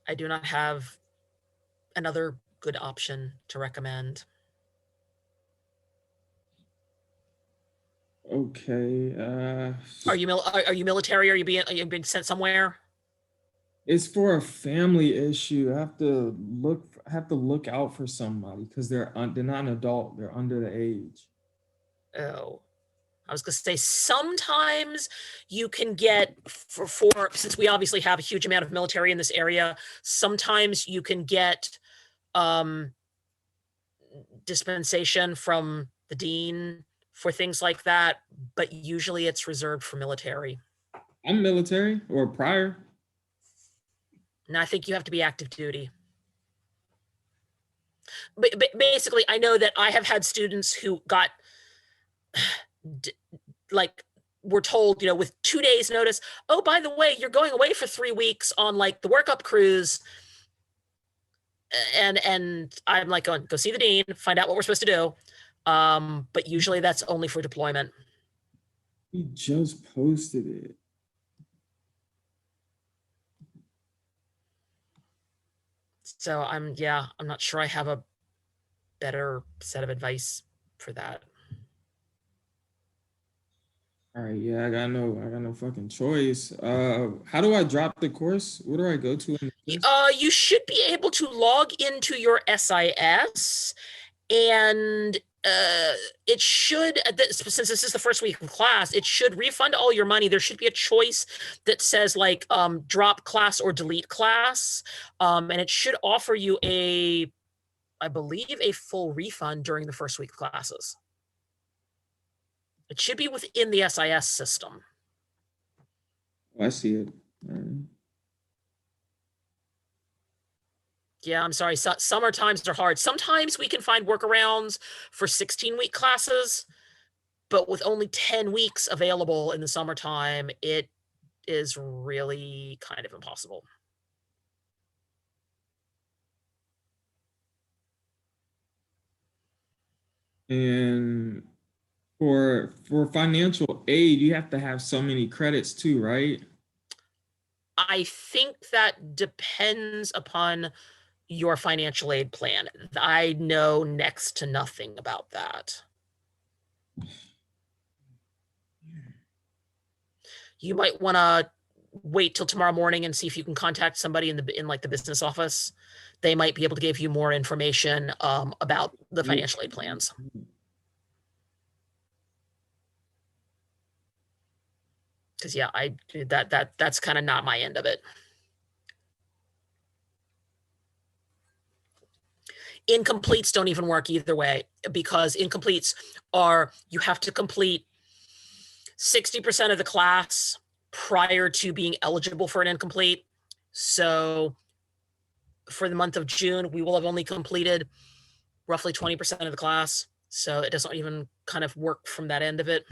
I do not have another good option to recommend. Okay. Are you military? Are you being sent somewhere? It's for a family issue. I have to look out for somebody because they're not an adult. They're under the age. Oh, I was gonna say sometimes you can get for since we obviously have a huge amount of military in this area. Sometimes you can get dispensation from the dean for things like that, but usually it's reserved for military. I'm military or prior. And I think you have to be active duty. But basically, I know that I have had students who got like were told, with 2 days notice, oh, by the way, you're going away for 3 weeks on like the workup cruise. And I'm like going, go see the dean, find out what we're supposed to do. But usually that's only for deployment. He just posted it. So I'm not sure I have a better set of advice for that. All right, yeah, I got no fucking choice. How do I drop the course? Where do I go to in the course? You should be able to log into your SIS, and it should, since this is the first week of class, it should refund all your money. There should be a choice that says like drop class or delete class, and it should offer you I believe, a full refund during the first week of classes. It should be within the SIS system. Oh, I see it. All right. Yeah, I'm sorry. Summer times are hard. Sometimes we can find workarounds for 16-week classes, but with only 10 weeks available in the summertime, it is really kind of impossible. And for financial aid, you have to have so many credits too, right? I think that depends upon your financial aid plan. I know next to nothing about that. You might want to wait till tomorrow morning and see if you can contact somebody in like the business office. They might be able to give you more information about the financial aid plans. Because yeah, that's kind of not my end of it. Incompletes don't even work either way, because incompletes are, you have to complete 60% of the class prior to being eligible for an incomplete. So for the month of June, we will have only completed roughly 20% of the class. So it doesn't even kind of work from that end of it.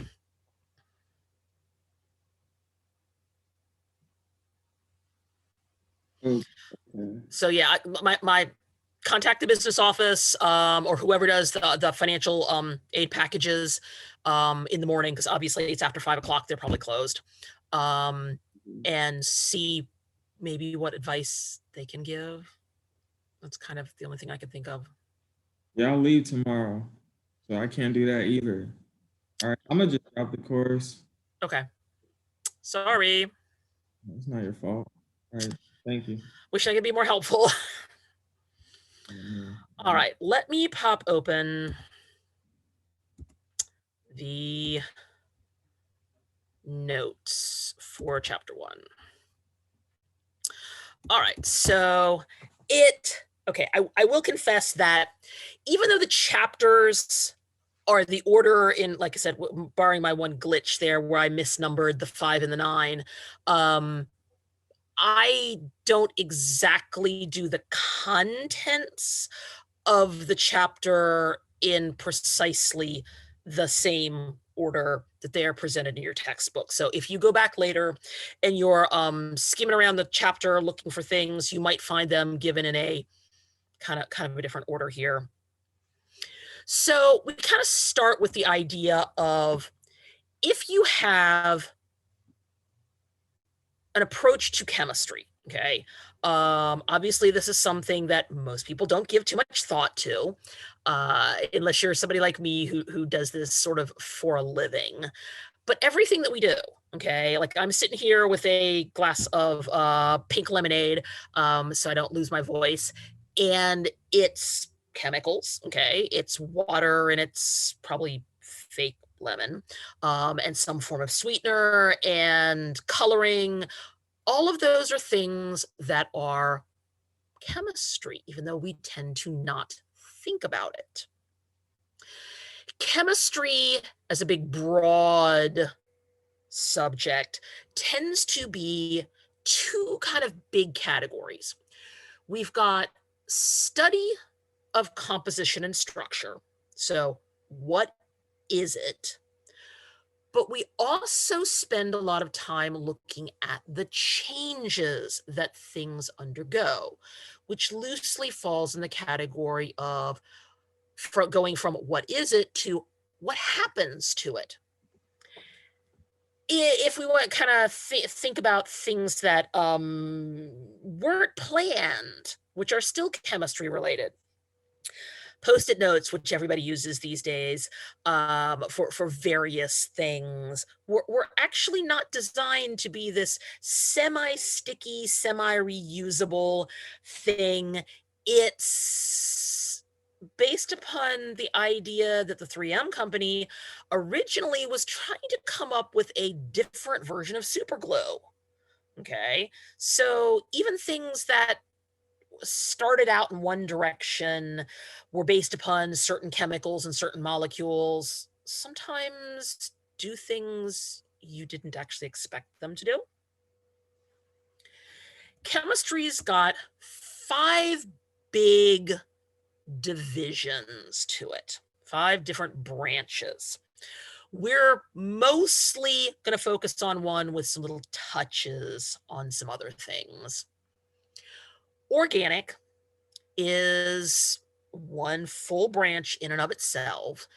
Okay. So yeah, my contact the business office or whoever does the financial aid packages in the morning, because obviously it's after 5 o'clock, they're probably closed, and see maybe what advice they can give. That's kind of the only thing I can think of. Yeah, I'll leave tomorrow, so I can't do that either. All right, I'm gonna just drop the course. Okay. Sorry. It's not your fault. All right, thank you. Wish I could be more helpful. Mhm. All right, let me pop open the notes for chapter 1. All right, so I will confess that even though the chapters are the order in, like I said, barring my one glitch there where I misnumbered the 5 and the 9, I don't exactly do the contents of the chapter in precisely the same order that they are presented in your textbook. So if you go back later and you're skimming around the chapter looking for things, you might find them given in a kind of a different order here. So we kind of start with the idea of, if you have an approach to chemistry, okay, obviously this is something that most people don't give too much thought to, unless you're somebody like me who does this sort of for a living. But everything that we do, okay, like I'm sitting here with a glass of pink lemonade, so I don't lose my voice, and it's chemicals, okay, it's water, and it's probably fake lemon, and some form of sweetener and coloring. All of those are things that are chemistry, even though we tend to not think about it. Chemistry, as a big, broad subject, tends to be 2 kind of big categories. We've got study of composition and structure. So what is it? But we also spend a lot of time looking at the changes that things undergo, which loosely falls in the category of going from what is it to what happens to it. If we want to kind of think about things that weren't planned, which are still chemistry related, Post-it notes, which everybody uses these days for various things, were actually not designed to be this semi-sticky, semi-reusable thing. It's based upon the idea that the 3M company originally was trying to come up with a different version of super glue. Okay, so even things that started out in one direction, were based upon certain chemicals and certain molecules, sometimes do things you didn't actually expect them to do. Chemistry's got 5 big divisions to it, 5 different branches. We're mostly going to focus on one with some little touches on some other things. Organic is one full branch in and of itself,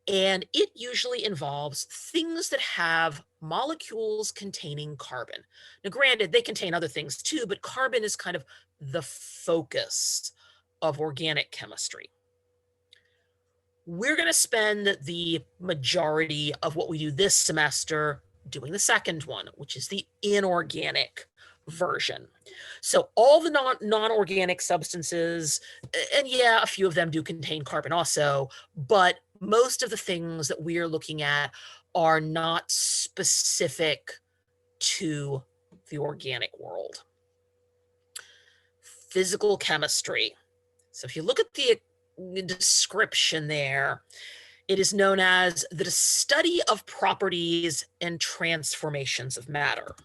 and it usually involves things that have molecules containing carbon. Now, granted, they contain other things too, but carbon is kind of the focus of organic chemistry. We're going to spend the majority of what we do this semester doing the second one, which is the inorganic version. So all the non-organic substances, and yeah, a few of them do contain carbon also, but most of the things that we're looking at are not specific to the organic world. Physical chemistry. So if you look at the description there, it is known as the study of properties and transformations of matter.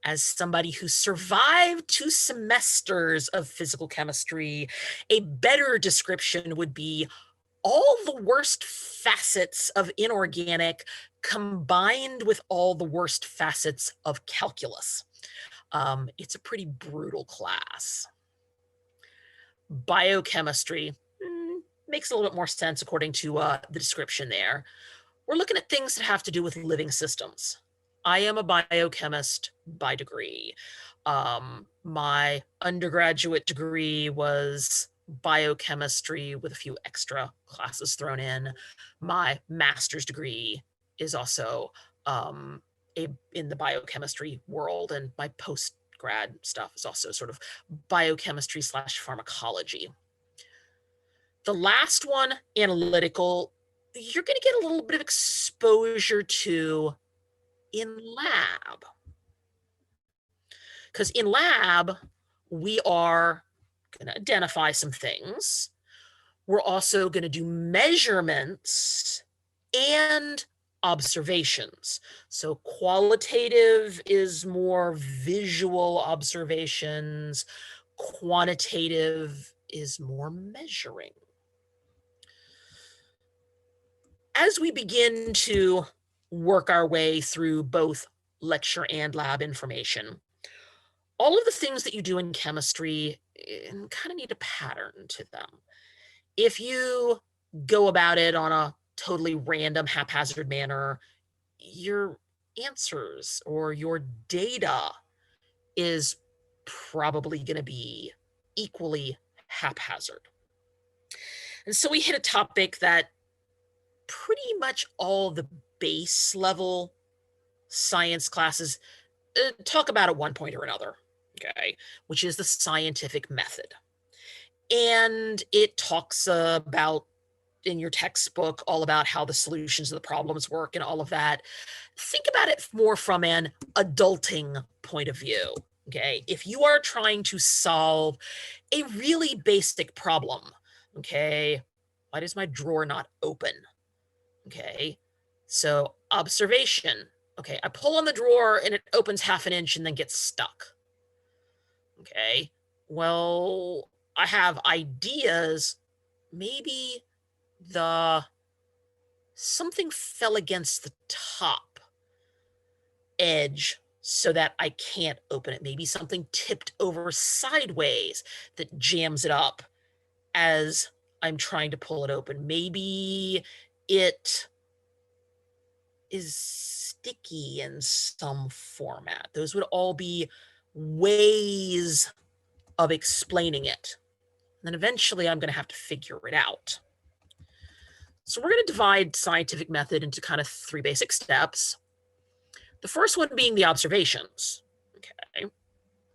As somebody who survived 2 semesters of physical chemistry, a better description would be all the worst facets of inorganic combined with all the worst facets of calculus. It's a pretty brutal class. Biochemistry makes a little bit more sense according to the description there. We're looking at things that have to do with living systems. I am a biochemist by degree. My undergraduate degree was biochemistry with a few extra classes thrown in. My master's degree is also in the biochemistry world, and my post-grad stuff is also sort of biochemistry / pharmacology. The last one, analytical, you're going to get a little bit of exposure to in lab. Because in lab, we are going to identify some things. We're also going to do measurements and observations. So qualitative is more visual observations. Quantitative is more measuring. As we begin to work our way through both lecture and lab information, all of the things that you do in chemistry kind of need a pattern to them. If you go about it on a totally random, haphazard manner, your answers or your data is probably going to be equally haphazard. And so we hit a topic that pretty much all the base level science classes talk about at one point or another, okay, which is the scientific method. And it talks about, in your textbook, all about how the solutions of the problems work and all of that. Think about it more from an adulting point of view, okay? If you are trying to solve a really basic problem, okay, why does my drawer not open? Okay, so observation. Okay, I pull on the drawer and it opens 1/2 inch and then gets stuck. Okay, well, I have ideas. Maybe something fell against the top edge so that I can't open it. Maybe something tipped over sideways that jams it up as I'm trying to pull it open. Maybe it is sticky in some format. Those would all be ways of explaining it. And then eventually I'm going to have to figure it out. So we're going to divide scientific method into kind of 3 basic steps. The first one being the observations. Okay.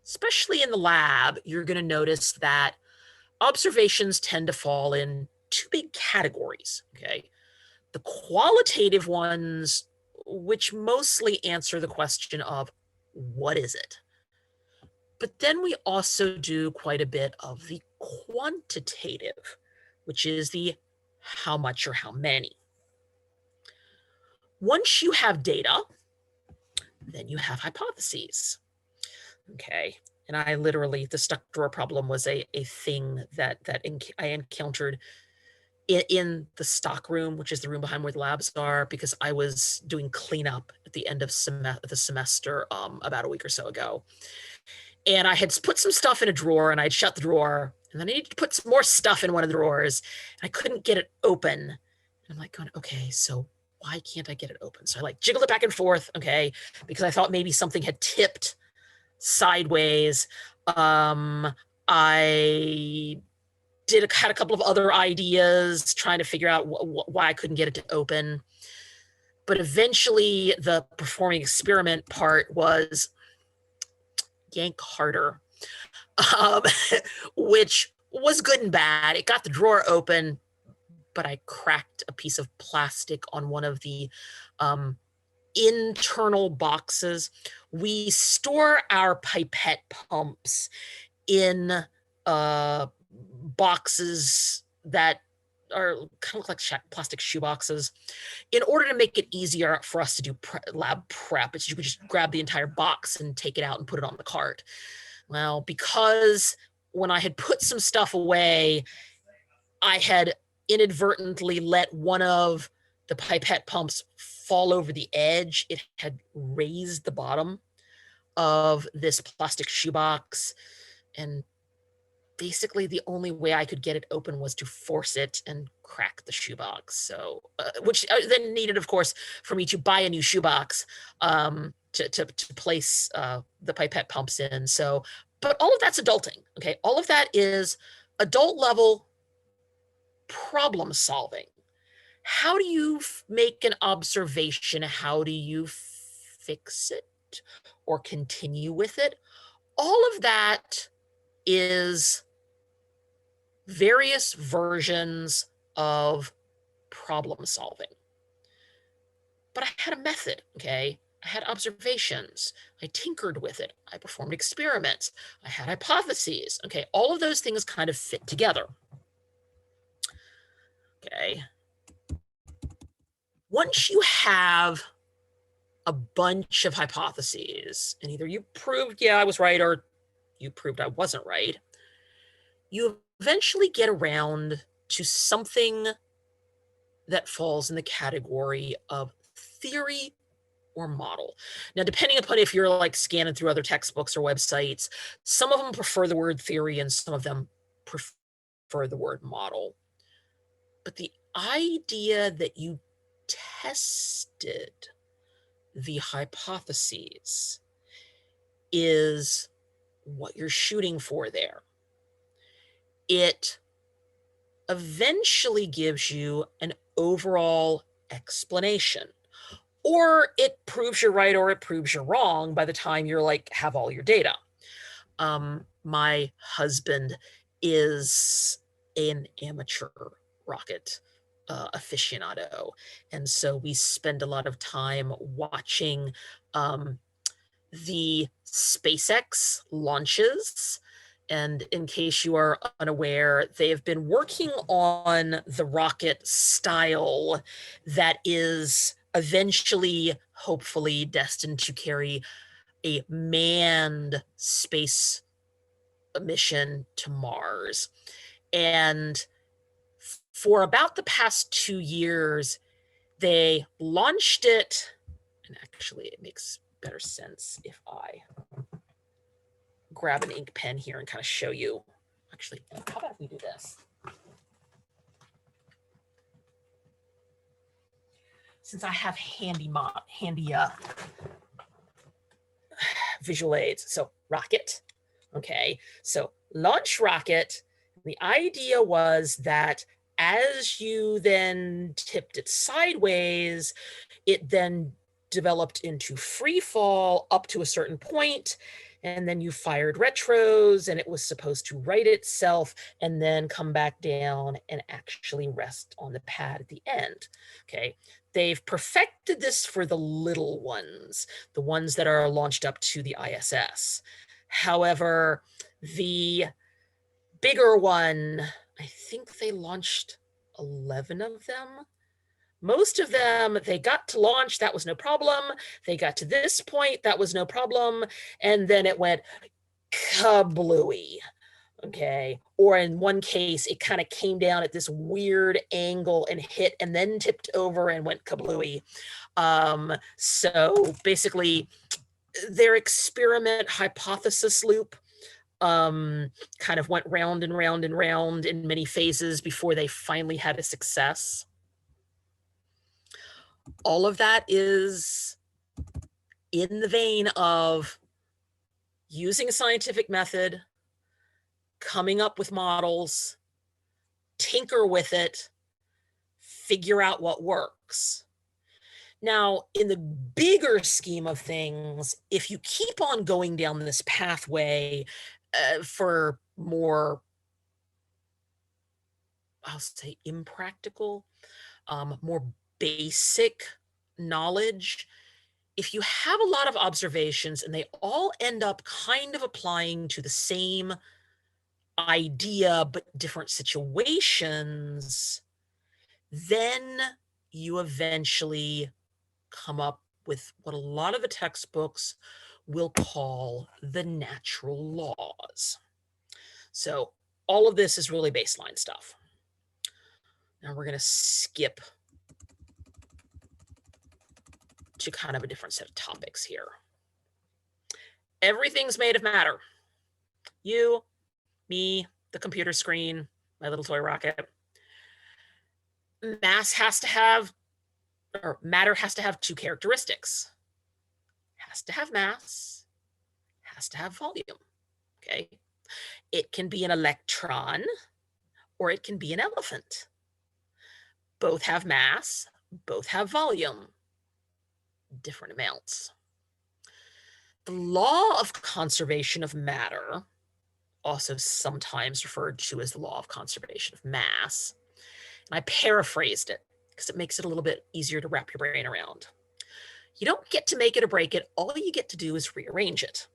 Especially in the lab, you're going to notice that observations tend to fall in 2 big categories. Okay. The qualitative ones, which mostly answer the question of what is it? But then we also do quite a bit of the quantitative, which is the how much or how many. Once you have data, then you have hypotheses. Okay. And I literally, the stuck drawer problem was a thing that I encountered in the stock room, which is the room behind where the labs are, because I was doing cleanup at the end of the semester about a week or so ago. And I had put some stuff in a drawer and I'd shut the drawer, and then I needed to put some more stuff in one of the drawers. And I couldn't get it open. And I'm like going, okay, so why can't I get it open? So I like jiggled it back and forth, okay, because I thought maybe something had tipped sideways. I had a couple of other ideas trying to figure out why I couldn't get it to open. But eventually the performing experiment part was yank harder, which was good and bad. It got the drawer open, but I cracked a piece of plastic on one of the internal boxes. We store our pipette pumps in boxes that are kind of look like plastic shoe boxes. In order to make it easier for us to do lab prep, you could just grab the entire box and take it out and put it on the cart. Well, because when I had put some stuff away, I had inadvertently let one of the pipette pumps fall over the edge. It had raised the bottom of this plastic shoebox, and basically the only way I could get it open was to force it and crack the shoebox. So, which then needed, of course, for me to buy a new shoebox to place the pipette pumps in. So, but all of that's adulting. Okay, all of that is adult level problem solving. How do you make an observation? How do you fix it or continue with it? All of that is various versions of problem solving. But I had a method, okay? I had observations. I tinkered with it. I performed experiments. I had hypotheses, okay? All of those things kind of fit together. Okay. Once you have a bunch of hypotheses, and either you proved, yeah, I was right, or you proved I wasn't right, you eventually get around to something that falls in the category of theory or model. Now, depending upon if you're like scanning through other textbooks or websites, some of them prefer the word theory and some of them prefer the word model. But the idea that you tested the hypotheses is what you're shooting for there. It eventually gives you an overall explanation, or it proves you're right or it proves you're wrong by the time you're like have all your data. My husband is an amateur rocket aficionado, and so we spend a lot of time watching the SpaceX launches. And in case you are unaware, they have been working on the rocket style that is eventually, hopefully, destined to carry a manned space a mission to Mars. And for about the past 2 years, they launched it. And actually, it makes better sense if I grab an ink pen here and kind of show you. Actually, how about if we do this? Since I have handy visual aids. So rocket, okay. So launch rocket. The idea was that as you then tipped it sideways, it then developed into free fall up to a certain point, and then you fired retros and it was supposed to right itself and then come back down and actually rest on the pad at the end. Okay, they've perfected this for the little ones, the ones that are launched up to the ISS. However, the bigger one, I think they launched 11 of them. Most of them, they got to launch, that was no problem. They got to this point, that was no problem. And then it went kablooey, okay? Or in one case, it kind of came down at this weird angle and hit and then tipped over and went kablooey. So basically, their experiment hypothesis loop kind of went round and round and round in many phases before they finally had a success. All of that is in the vein of using a scientific method, coming up with models, tinker with it, figure out what works. Now, in the bigger scheme of things, if you keep on going down this pathway for more, I'll say impractical, more basic knowledge, if you have a lot of observations and they all end up kind of applying to the same idea but different situations, then you eventually come up with what a lot of the textbooks will call the natural laws. So all of this is really baseline stuff. Now we're going to skip to kind of a different set of topics here. Everything's made of matter. You, me, the computer screen, my little toy rocket. Matter has to have two characteristics. Has to have mass, has to have volume, okay? It can be an electron or it can be an elephant. Both have mass, both have volume, different amounts. The law of conservation of matter, also sometimes referred to as the law of conservation of mass, and I paraphrased it because it makes it a little bit easier to wrap your brain around. You don't get to make it or break it. All you get to do is rearrange it.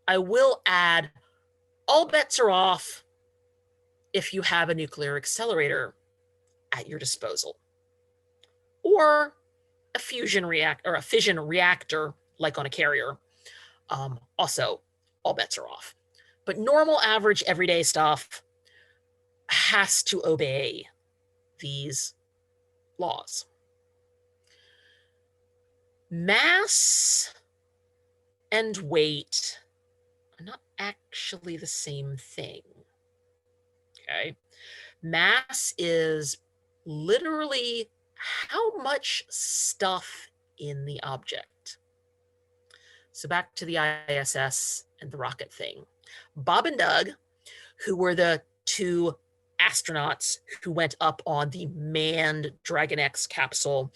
I will add, all bets are off if you have a nuclear accelerator at your disposal, or a fusion reactor or a fission reactor like on a carrier. Also, all bets are off. But normal, average, everyday stuff has to obey these laws. Mass and weight are not actually the same thing, okay? Mass is literally how much stuff in the object. So back to the ISS and the rocket thing. Bob and Doug, who were the two astronauts who went up on the manned Dragon X capsule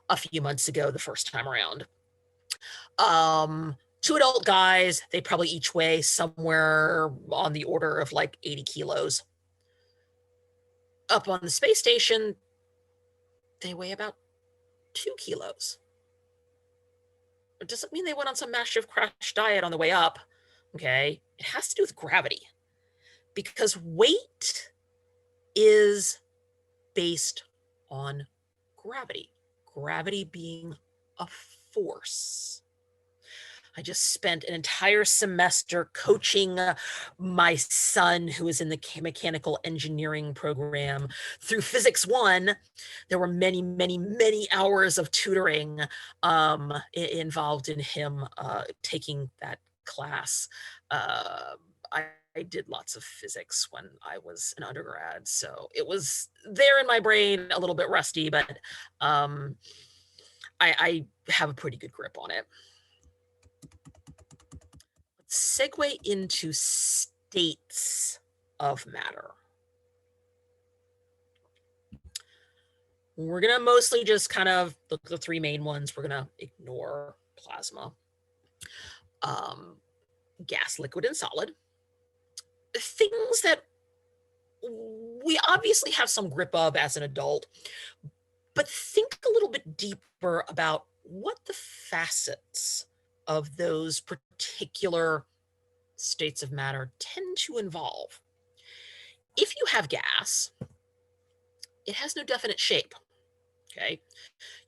a few months ago, the first time around. Two adult guys, they probably each weigh somewhere on the order of like 80 kilos. Up on the space station, they weigh about 2 kilos. It doesn't mean they went on some massive crash diet on the way up, okay? It has to do with gravity, because weight is based on gravity, gravity being a force. I just spent an entire semester coaching my son who is in the mechanical engineering program through Physics 1. There were many, many, many hours of tutoring involved in him taking that class. I did lots of physics when I was an undergrad, so it was there in my brain, a little bit rusty, but I have a pretty good grip on it. Let's segue into states of matter. We're gonna mostly just kind of look at the three main ones. We're gonna ignore plasma, gas, liquid, and solid. Things that we obviously have some grip of as an adult, but think a little bit deeper about what the facets of those particular states of matter tend to involve. If you have gas, it has no definite shape, okay?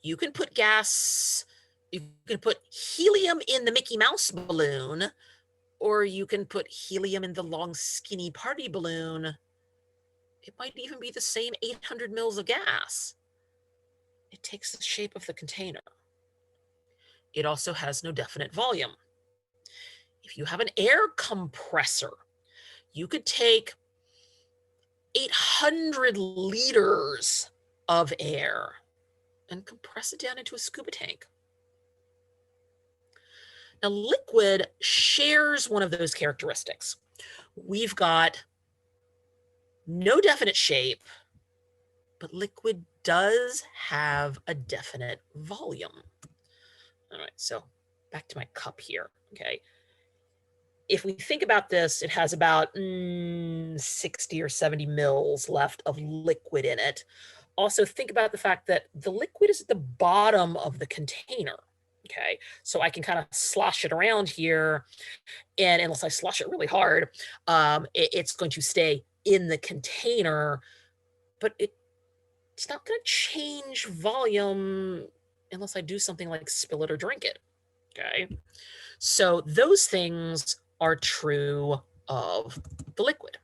You can put gas, you can put helium in the Mickey Mouse balloon, or you can put helium in the long, skinny party balloon. It might even be the same 800 mils of gas. It takes the shape of the container. It also has no definite volume. If you have an air compressor, you could take 800 liters of air and compress it down into a scuba tank. Now, liquid shares one of those characteristics. We've got no definite shape, but liquid does have a definite volume. All right, so back to my cup here, okay? If we think about this, it has about 60 or 70 mils left of liquid in it. Also, think about the fact that the liquid is at the bottom of the container, okay? So I can kind of slosh it around here, and unless I slosh it really hard, it's going to stay in the container, but it's not going to change volume unless I do something like spill it or drink it, okay? So those things are true of the liquid.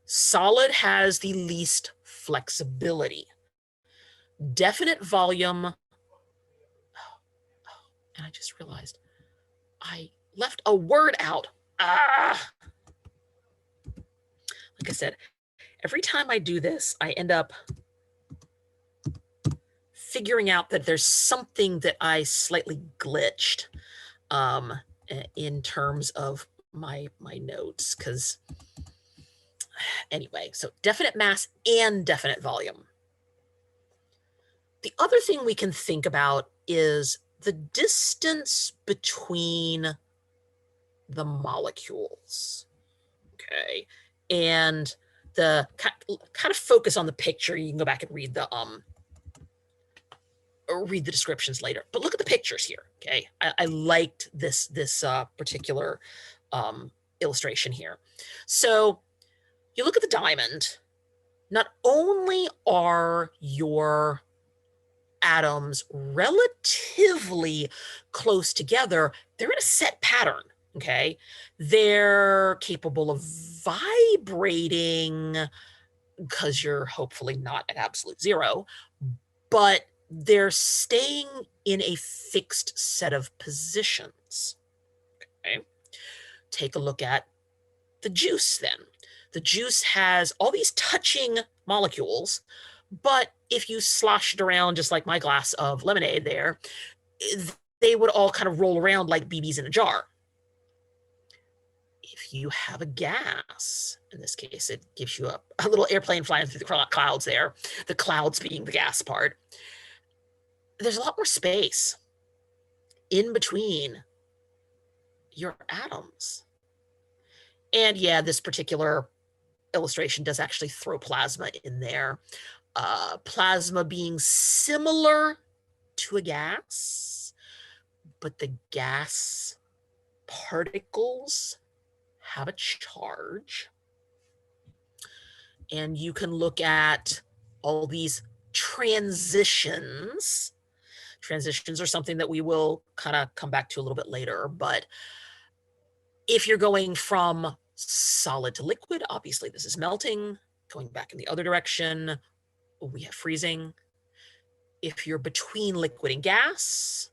Solid has the least flexibility. Definite volume. And I just realized I left a word out. Like I said, every time I do this, I end up figuring out that there's something that I slightly glitched in terms of my notes, because anyway, so definite mass and definite volume. The other thing we can think about is the distance between the molecules, okay? And the kind of focus on the picture. You can go back and read the descriptions later, but look at the pictures here, okay? I liked this particular illustration here. So you look at the diamond, not only are your atoms relatively close together, they're in a set pattern, okay? They're capable of vibrating because you're hopefully not at absolute zero, but they're staying in a fixed set of positions, okay? Take a look at the juice then. The juice has all these touching molecules, but if you slosh it around just like my glass of lemonade there, they would all kind of roll around like BBs in a jar. If you have a gas, in this case, it gives you a little airplane flying through the clouds there, the clouds being the gas part. There's a lot more space in between your atoms. And yeah, this particular illustration does actually throw plasma in there. Plasma being similar to a gas, but the gas particles have a charge. And you can look at all these transitions. Transitions are something that we will kind of come back to a little bit later, but if you're going from solid to liquid, obviously this is melting. Going back in the other direction, we have freezing. If you're between liquid and gas,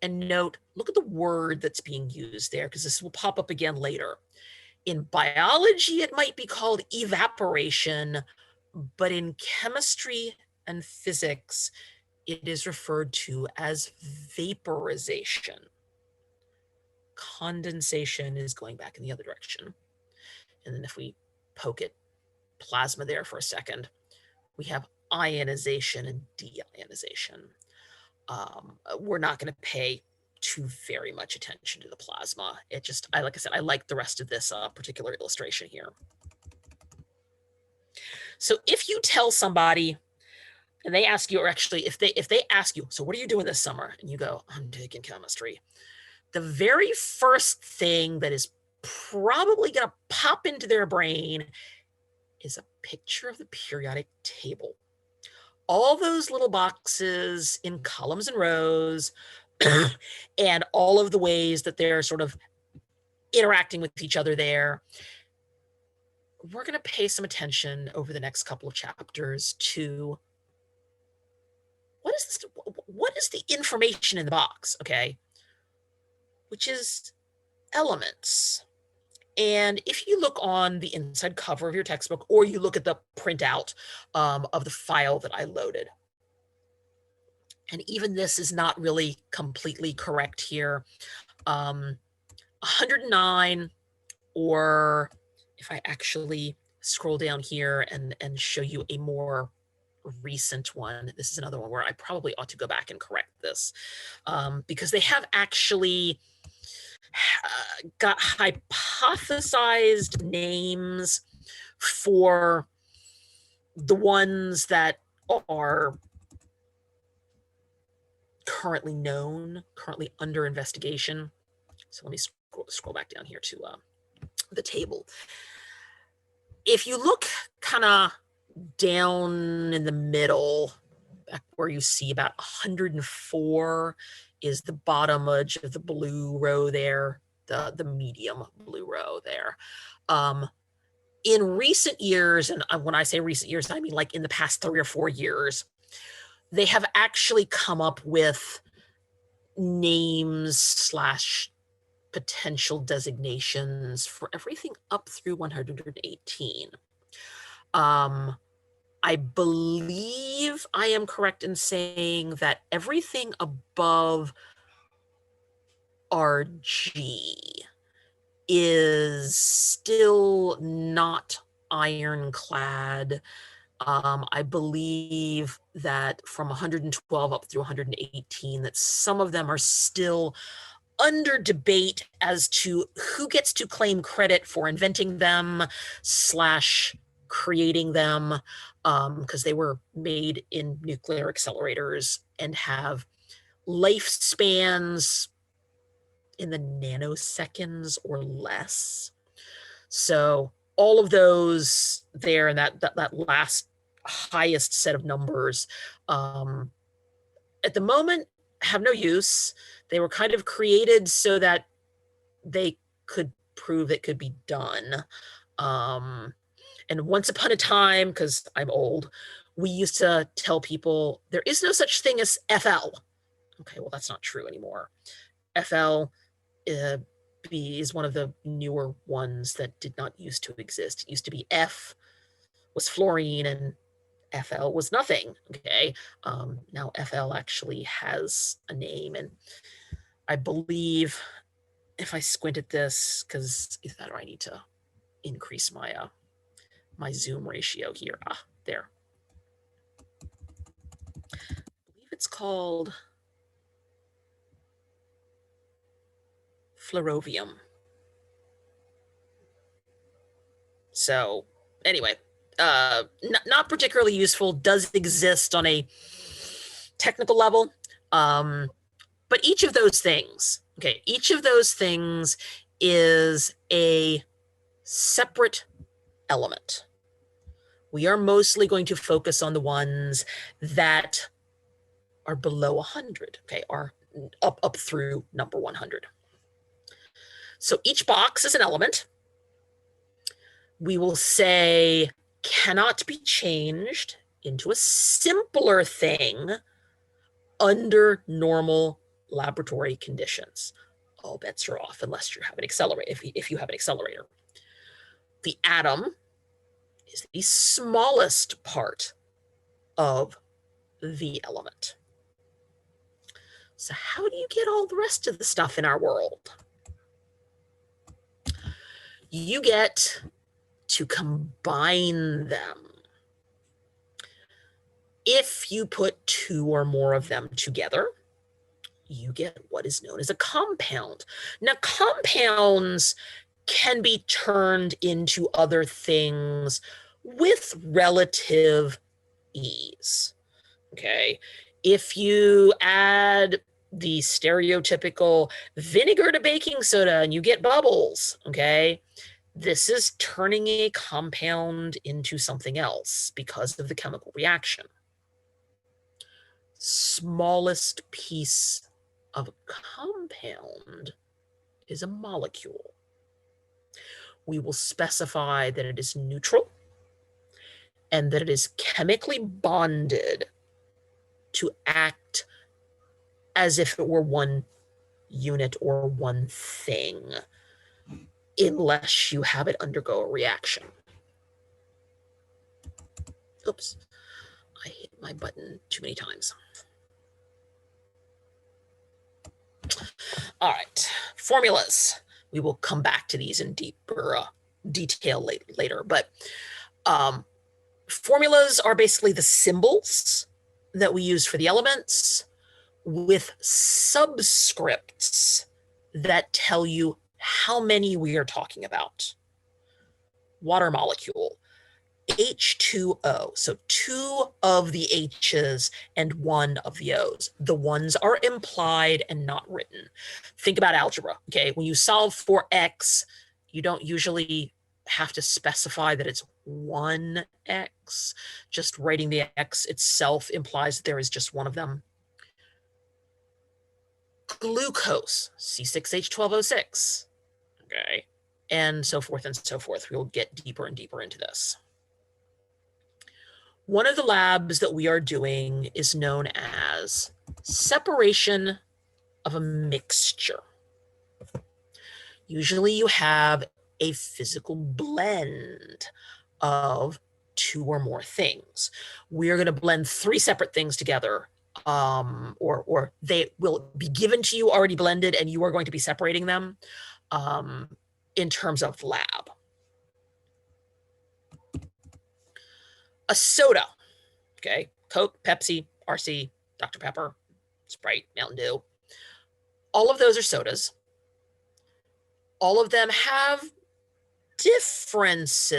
and note, look at the word that's being used there, because this will pop up again later. In biology, it might be called evaporation, but in chemistry and physics, it is referred to as vaporization. Condensation is going back in the other direction. And then if we poke at plasma there for a second, we have ionization and deionization. We're not going to pay too very much attention to the plasma. It just, like I said, I like the rest of this particular illustration here. So if you tell somebody and they ask you, or actually if they ask you, so what are you doing this summer? And you go, I'm taking chemistry. The very first thing that is probably going to pop into their brain is a picture of the periodic table. All those little boxes in columns and rows, and all of the ways that they're sort of interacting with each other there. We're going to pay some attention over the next couple of chapters to what is the information in the box, okay? Which is elements. And if you look on the inside cover of your textbook, or you look at the printout of the file that I loaded, and even this is not really completely correct here, 109, or if I actually scroll down here and show you a more recent one, this is another one where I probably ought to go back and correct this, because they have actually got hypothesized names for the ones that are currently known, currently under investigation. So let me scroll back down here to the table. If you look kind of down in the middle, back where you see about 104 is the bottom edge of the blue row there, the medium blue row there. In recent years, and when I say recent years, I mean like in the past 3 or 4 years, they have actually come up with names / potential designations for everything up through 118. I believe I am correct in saying that everything above RG is still not ironclad. I believe that from 112 up through 118, that some of them are still under debate as to who gets to claim credit for inventing them / creating them, because they were made in nuclear accelerators and have lifespans in the nanoseconds or less. So all of those there in that last highest set of numbers at the moment have no use. They were kind of created so that they could prove it could be done. And once upon a time, because I'm old, we used to tell people there is no such thing as FL. Okay, well, that's not true anymore. FL is one of the newer ones that did not used to exist. It used to be F was fluorine and FL was nothing, okay? Now FL actually has a name, and I believe if I squint at this, because either that or I need to increase my my zoom ratio here. There. I believe it's called fluorovium. So anyway, not particularly useful, does exist on a technical level. But each of those things, okay, each of those things is a separate element. We are mostly going to focus on the ones that are below 100, okay, are up through number 100. So each box is an element. We will say cannot be changed into a simpler thing under normal laboratory conditions. All bets are off unless you have an accelerator. If you have an accelerator. The atom is the smallest part of the element. So how do you get all the rest of the stuff in our world? You get to combine them. If you put two or more of them together, you get what is known as a compound. Now, compounds can be turned into other things with relative ease, okay? If you add the stereotypical vinegar to baking soda and you get bubbles, okay? This is turning a compound into something else because of the chemical reaction. Smallest piece of a compound is a molecule. We will specify that it is neutral and that it is chemically bonded to act as if it were one unit or one thing, unless you have it undergo a reaction. Oops, I hit my button too many times. All right, formulas. We will come back to these in deeper detail later, but formulas are basically the symbols that we use for the elements with subscripts that tell you how many we are talking about. Water molecule, H2O, so 2 of the H's and 1 of the O's. The ones are implied and not written. Think about algebra, okay? When you solve for X, you don't usually have to specify that it's 1X. Just writing the X itself implies that there is just one of them. Glucose, C6H12O6, okay? And so forth and so forth. We'll get deeper and deeper into this. One of the labs that we are doing is known as separation of a mixture. Usually you have a physical blend of 2 or more things. We're going to blend 3 separate things together, or they will be given to you already blended, and you are going to be separating them in terms of lab. A soda, okay? Coke, Pepsi, RC, Dr. Pepper, Sprite, Mountain Dew. All of those are sodas. All of them have differences,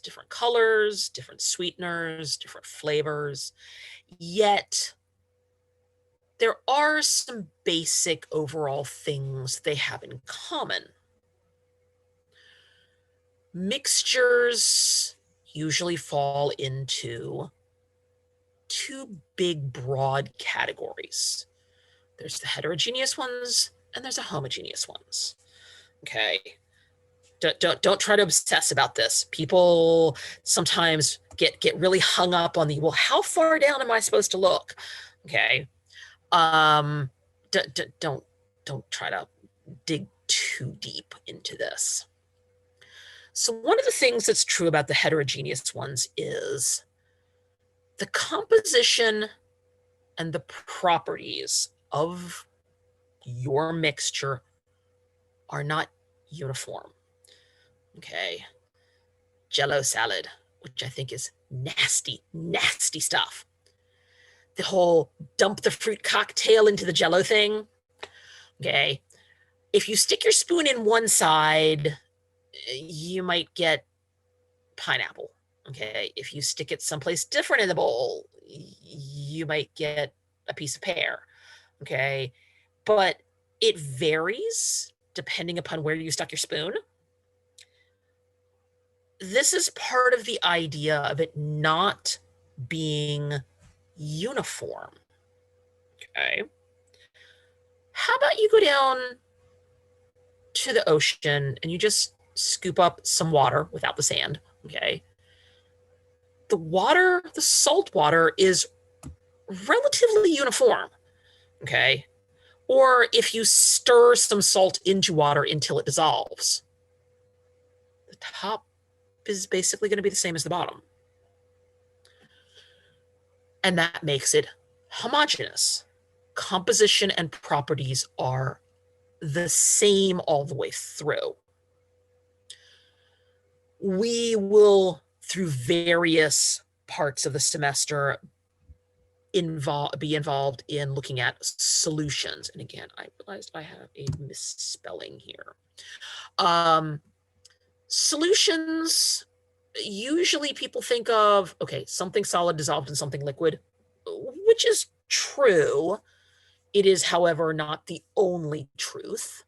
different colors, different sweeteners, different flavors, yet there are some basic overall things they have in common. Mixtures usually fall into 2 big broad categories. There's the heterogeneous ones and there's the homogeneous ones. Okay. Don't try to obsess about this. People sometimes get really hung up on the, well, how far down am I supposed to look? Okay. Don't try to dig too deep into this. So one of the things that's true about the heterogeneous ones is the composition and the properties of your mixture are not uniform. Okay. Jello salad, which I think is nasty, nasty stuff. The whole dump the fruit cocktail into the Jello thing. Okay. If you stick your spoon in one side, you might get pineapple. Okay. If you stick it someplace different in the bowl, you might get a piece of pear. Okay. But it varies depending upon where you stuck your spoon. This is part of the idea of it not being uniform. Okay. How about you go down to the ocean and you just scoop up some water without the sand, okay? The water, the salt water is relatively uniform, okay? Or if you stir some salt into water until it dissolves, the top is basically going to be the same as the bottom. And that makes it homogeneous. Composition and properties are the same all the way through. We will, through various parts of the semester, be involved in looking at solutions. And again, I realized I have a misspelling here. Solutions, usually people think of, okay, something solid dissolved in something liquid, which is true. It is, however, not the only truth.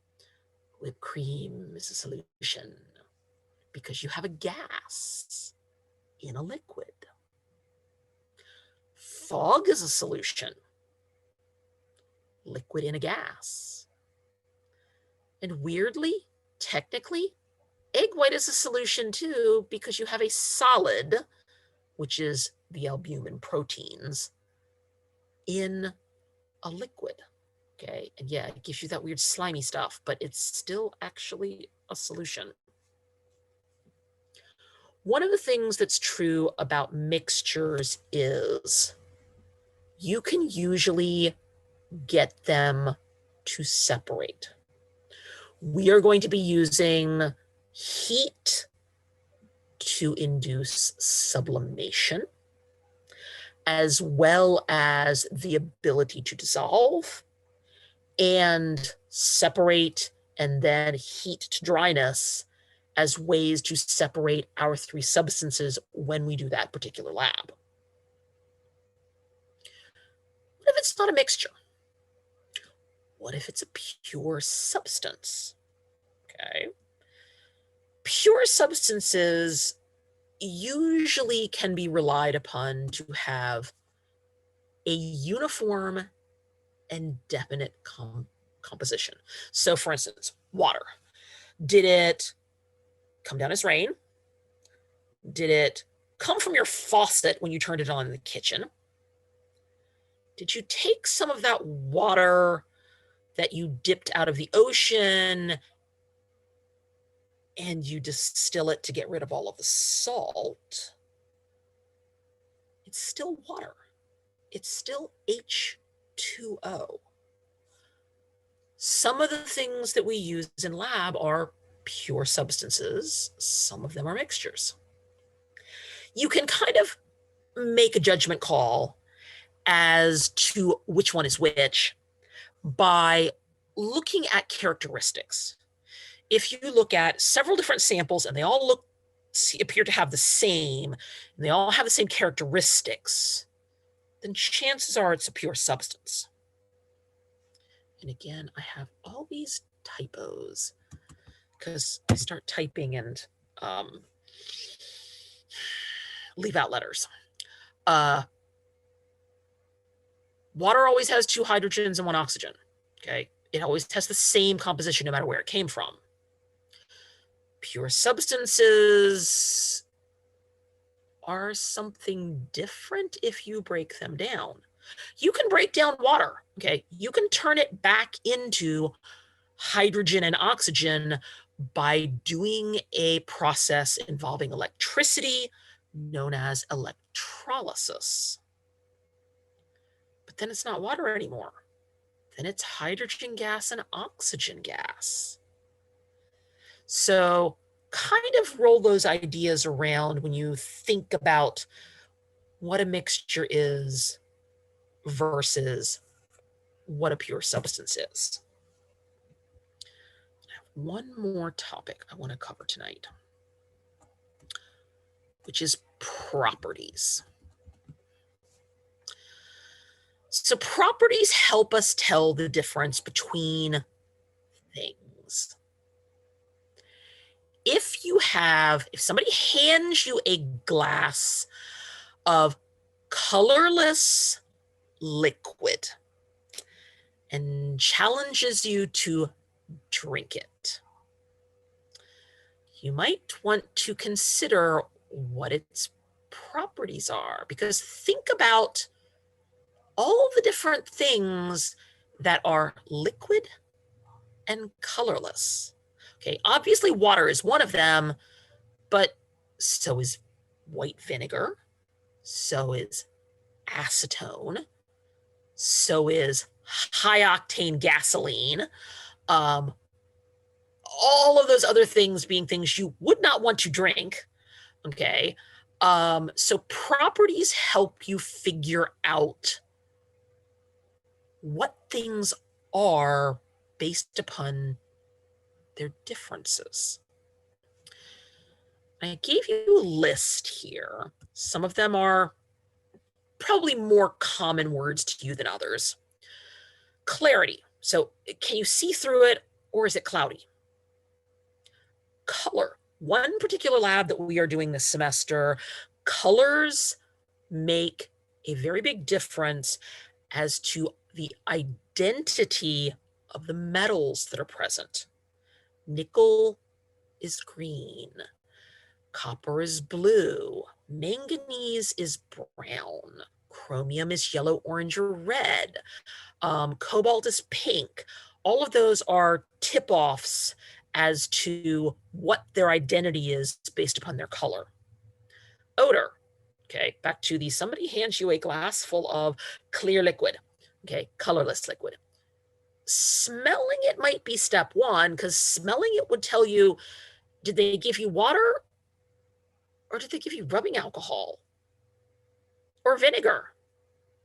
Whipped cream is a solution because you have a gas in a liquid. Fog is a solution, liquid in a gas. And weirdly, technically, egg white is a solution too because you have a solid, which is the albumin proteins, in a liquid. Okay, and yeah, it gives you that weird slimy stuff, but it's still actually a solution. One of the things that's true about mixtures is you can usually get them to separate. We are going to be using heat to induce sublimation, as well as the ability to dissolve and separate and then heat to dryness as ways to separate our three substances when we do that particular lab. What if it's not a mixture? What if it's a pure substance? Okay. Pure substances usually can be relied upon to have a uniform and definite composition. So for instance, water. Did it come down as rain? Did it come from your faucet when you turned it on in the kitchen? Did you take some of that water that you dipped out of the ocean and you distill it to get rid of all of the salt? It's still water. It's still H2O. Some of the things that we use in lab are pure substances. Some of them are mixtures. You can kind of make a judgment call as to which one is which by looking at characteristics. If you look at several different samples and they all appear to have the same, and they all have the same characteristics, then chances are it's a pure substance. And again, I have all these typos because I start typing and leave out letters. Water always has 2 hydrogens and 1 oxygen, okay? It always has the same composition no matter where it came from. Pure substances are something different if you break them down. You can break down water, okay? You can turn it back into hydrogen and oxygen by doing a process involving electricity known as electrolysis. But then it's not water anymore. Then it's hydrogen gas and oxygen gas. So kind of roll those ideas around when you think about what a mixture is versus what a pure substance is. I have one more topic I want to cover tonight, which is properties. So properties help us tell the difference between things. If somebody hands you a glass of colorless liquid, and challenges you to drink it. You might want to consider what its properties are, because think about all the different things that are liquid and colorless. Okay, obviously water is one of them, but so is white vinegar, so is acetone, so is high octane gasoline. All of those other things being things you would not want to drink. Okay. So properties help you figure out what things are based upon their differences. I gave you a list here. Some of them are probably more common words to you than others. Clarity. So can you see through it, or is it cloudy? Color. One particular lab that we are doing this semester, colors make a very big difference as to the identity of the metals that are present. Nickel is green, copper is blue, manganese is brown, chromium is yellow, orange, or red, cobalt is pink. All of those are tip-offs as to what their identity is based upon their color. Odor. Okay, back to the somebody hands you a glass full of clear liquid. Okay, colorless liquid. Smelling it might be step one, because smelling it would tell you, did they give you water, or did they give you rubbing alcohol or vinegar?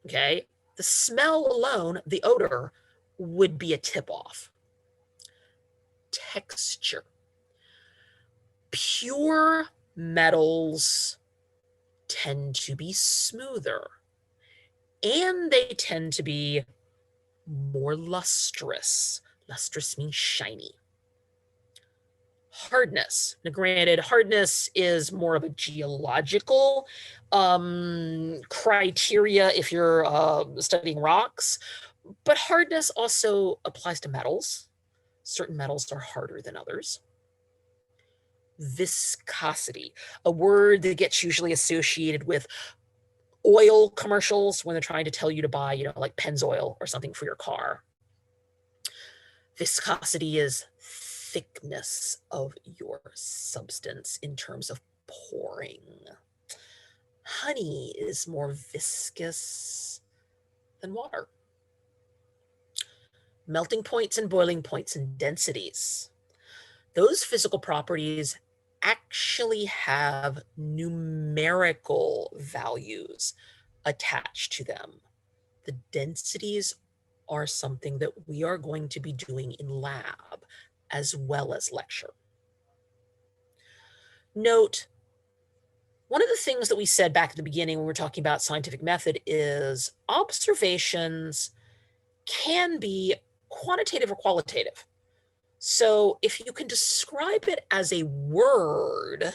Okay, the smell alone, the odor, would be a tip-off. Texture. Pure metals tend to be smoother, and they tend to be more lustrous. Lustrous means shiny. Hardness. Now, granted, hardness is more of a geological criteria if you're studying rocks, but hardness also applies to metals. Certain metals are harder than others. Viscosity, a word that gets usually associated with oil commercials when they're trying to tell you to buy, like Pennzoil or something for your car. Viscosity is thickness of your substance in terms of pouring. Honey is more viscous than water. Melting points and boiling points and densities. Those physical properties actually have numerical values attached to them. The densities are something that we are going to be doing in lab as well as lecture. Note, one of the things that we said back at the beginning when we were talking about scientific method is observations can be quantitative or qualitative. So if you can describe it as a word,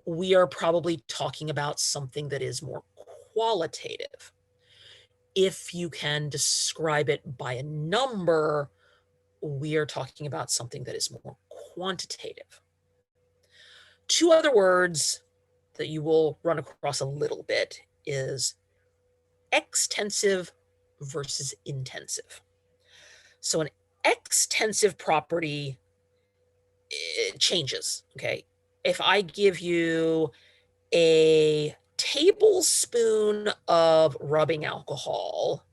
we are probably talking about something that is more qualitative. If you can describe it by a number, we are talking about something that is more quantitative. Two other words that you will run across a little bit is extensive versus intensive. So an extensive property, it changes, okay? If I give you a tablespoon of rubbing alcohol,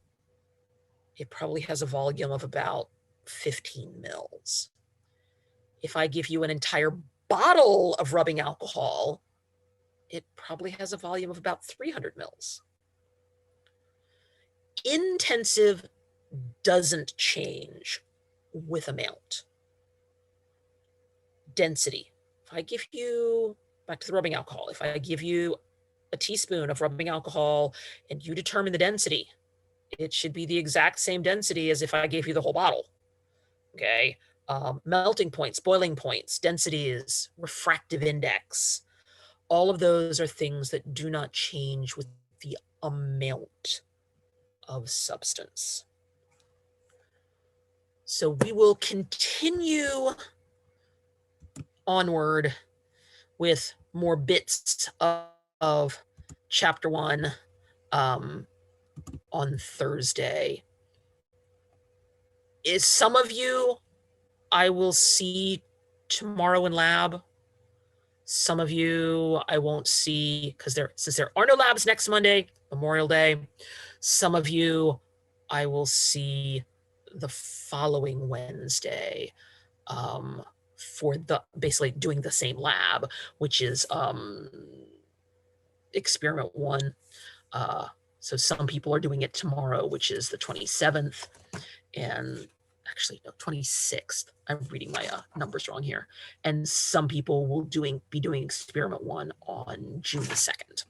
it probably has a volume of about 15 mils. If I give you an entire bottle of rubbing alcohol, it probably has a volume of about 300 mils. Intensive doesn't change with amount. Density. If I give you, back to the rubbing alcohol, if I give you a teaspoon of rubbing alcohol and you determine the density, it should be the exact same density as if I gave you the whole bottle. Okay. Melting points, boiling points, densities, refractive index. All of those are things that do not change with the amount of substance. So we will continue onward with more bits of chapter 1 on Thursday. Is some of you I will see tomorrow in lab. Some of you I won't see because since there are no labs next Monday, Memorial Day. Some of you I will see the following Wednesday for basically doing the same lab, which is experiment 1. So some people are doing it tomorrow, which is the 27th, and actually no, 26th. I'm reading my numbers wrong here. And some people will be doing experiment 1 on June the 2nd.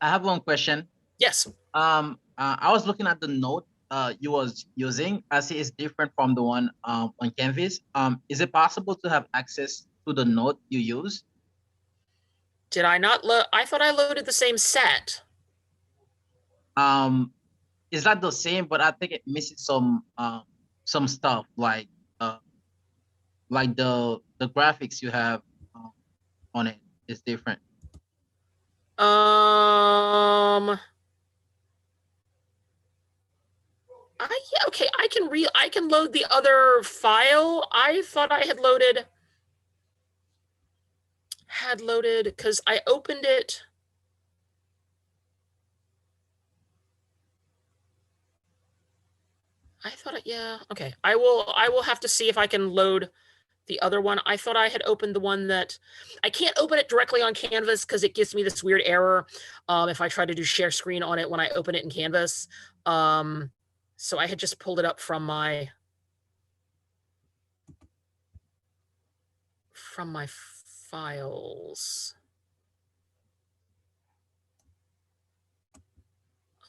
I have one question. Yes. I was looking at the note you was using. I see it's different from the one on Canvas. Is it possible to have access to the note you use? Did I not load? I thought I loaded the same set. It's not the same, but I think it misses some stuff like the graphics you have on it is different. Yeah, okay, I can load the other file. I thought I had loaded because I opened it. I thought yeah, okay. I will have to see if I can load the other one. I thought I had opened the one that I can't open it directly on Canvas because it gives me this weird error if I try to do share screen on it when I open it in Canvas. So I had just pulled it up from my files.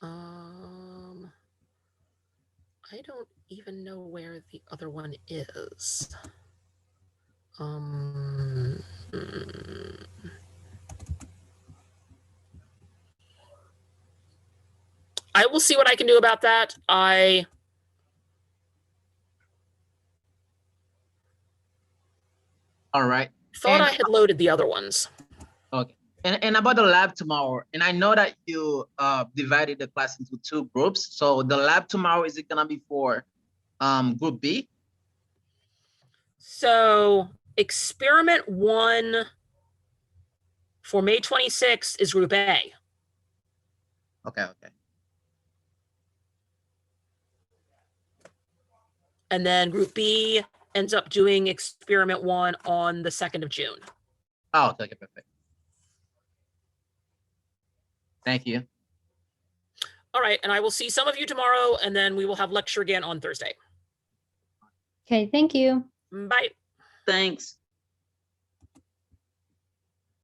I don't even know where the other one is. I will see what I can do about that. I All right. thought I had loaded the other ones. Okay. And about the lab tomorrow, and I know that you divided the class into 2 groups. So the lab tomorrow, is it gonna be for group B? So experiment 1 for May 26th is group A. Okay. And then group B ends up doing experiment 1 on the 2nd of June. Oh, okay, perfect. Thank you. All right, and I will see some of you tomorrow, and then we will have lecture again on Thursday. Okay, thank you. Bye. Thanks.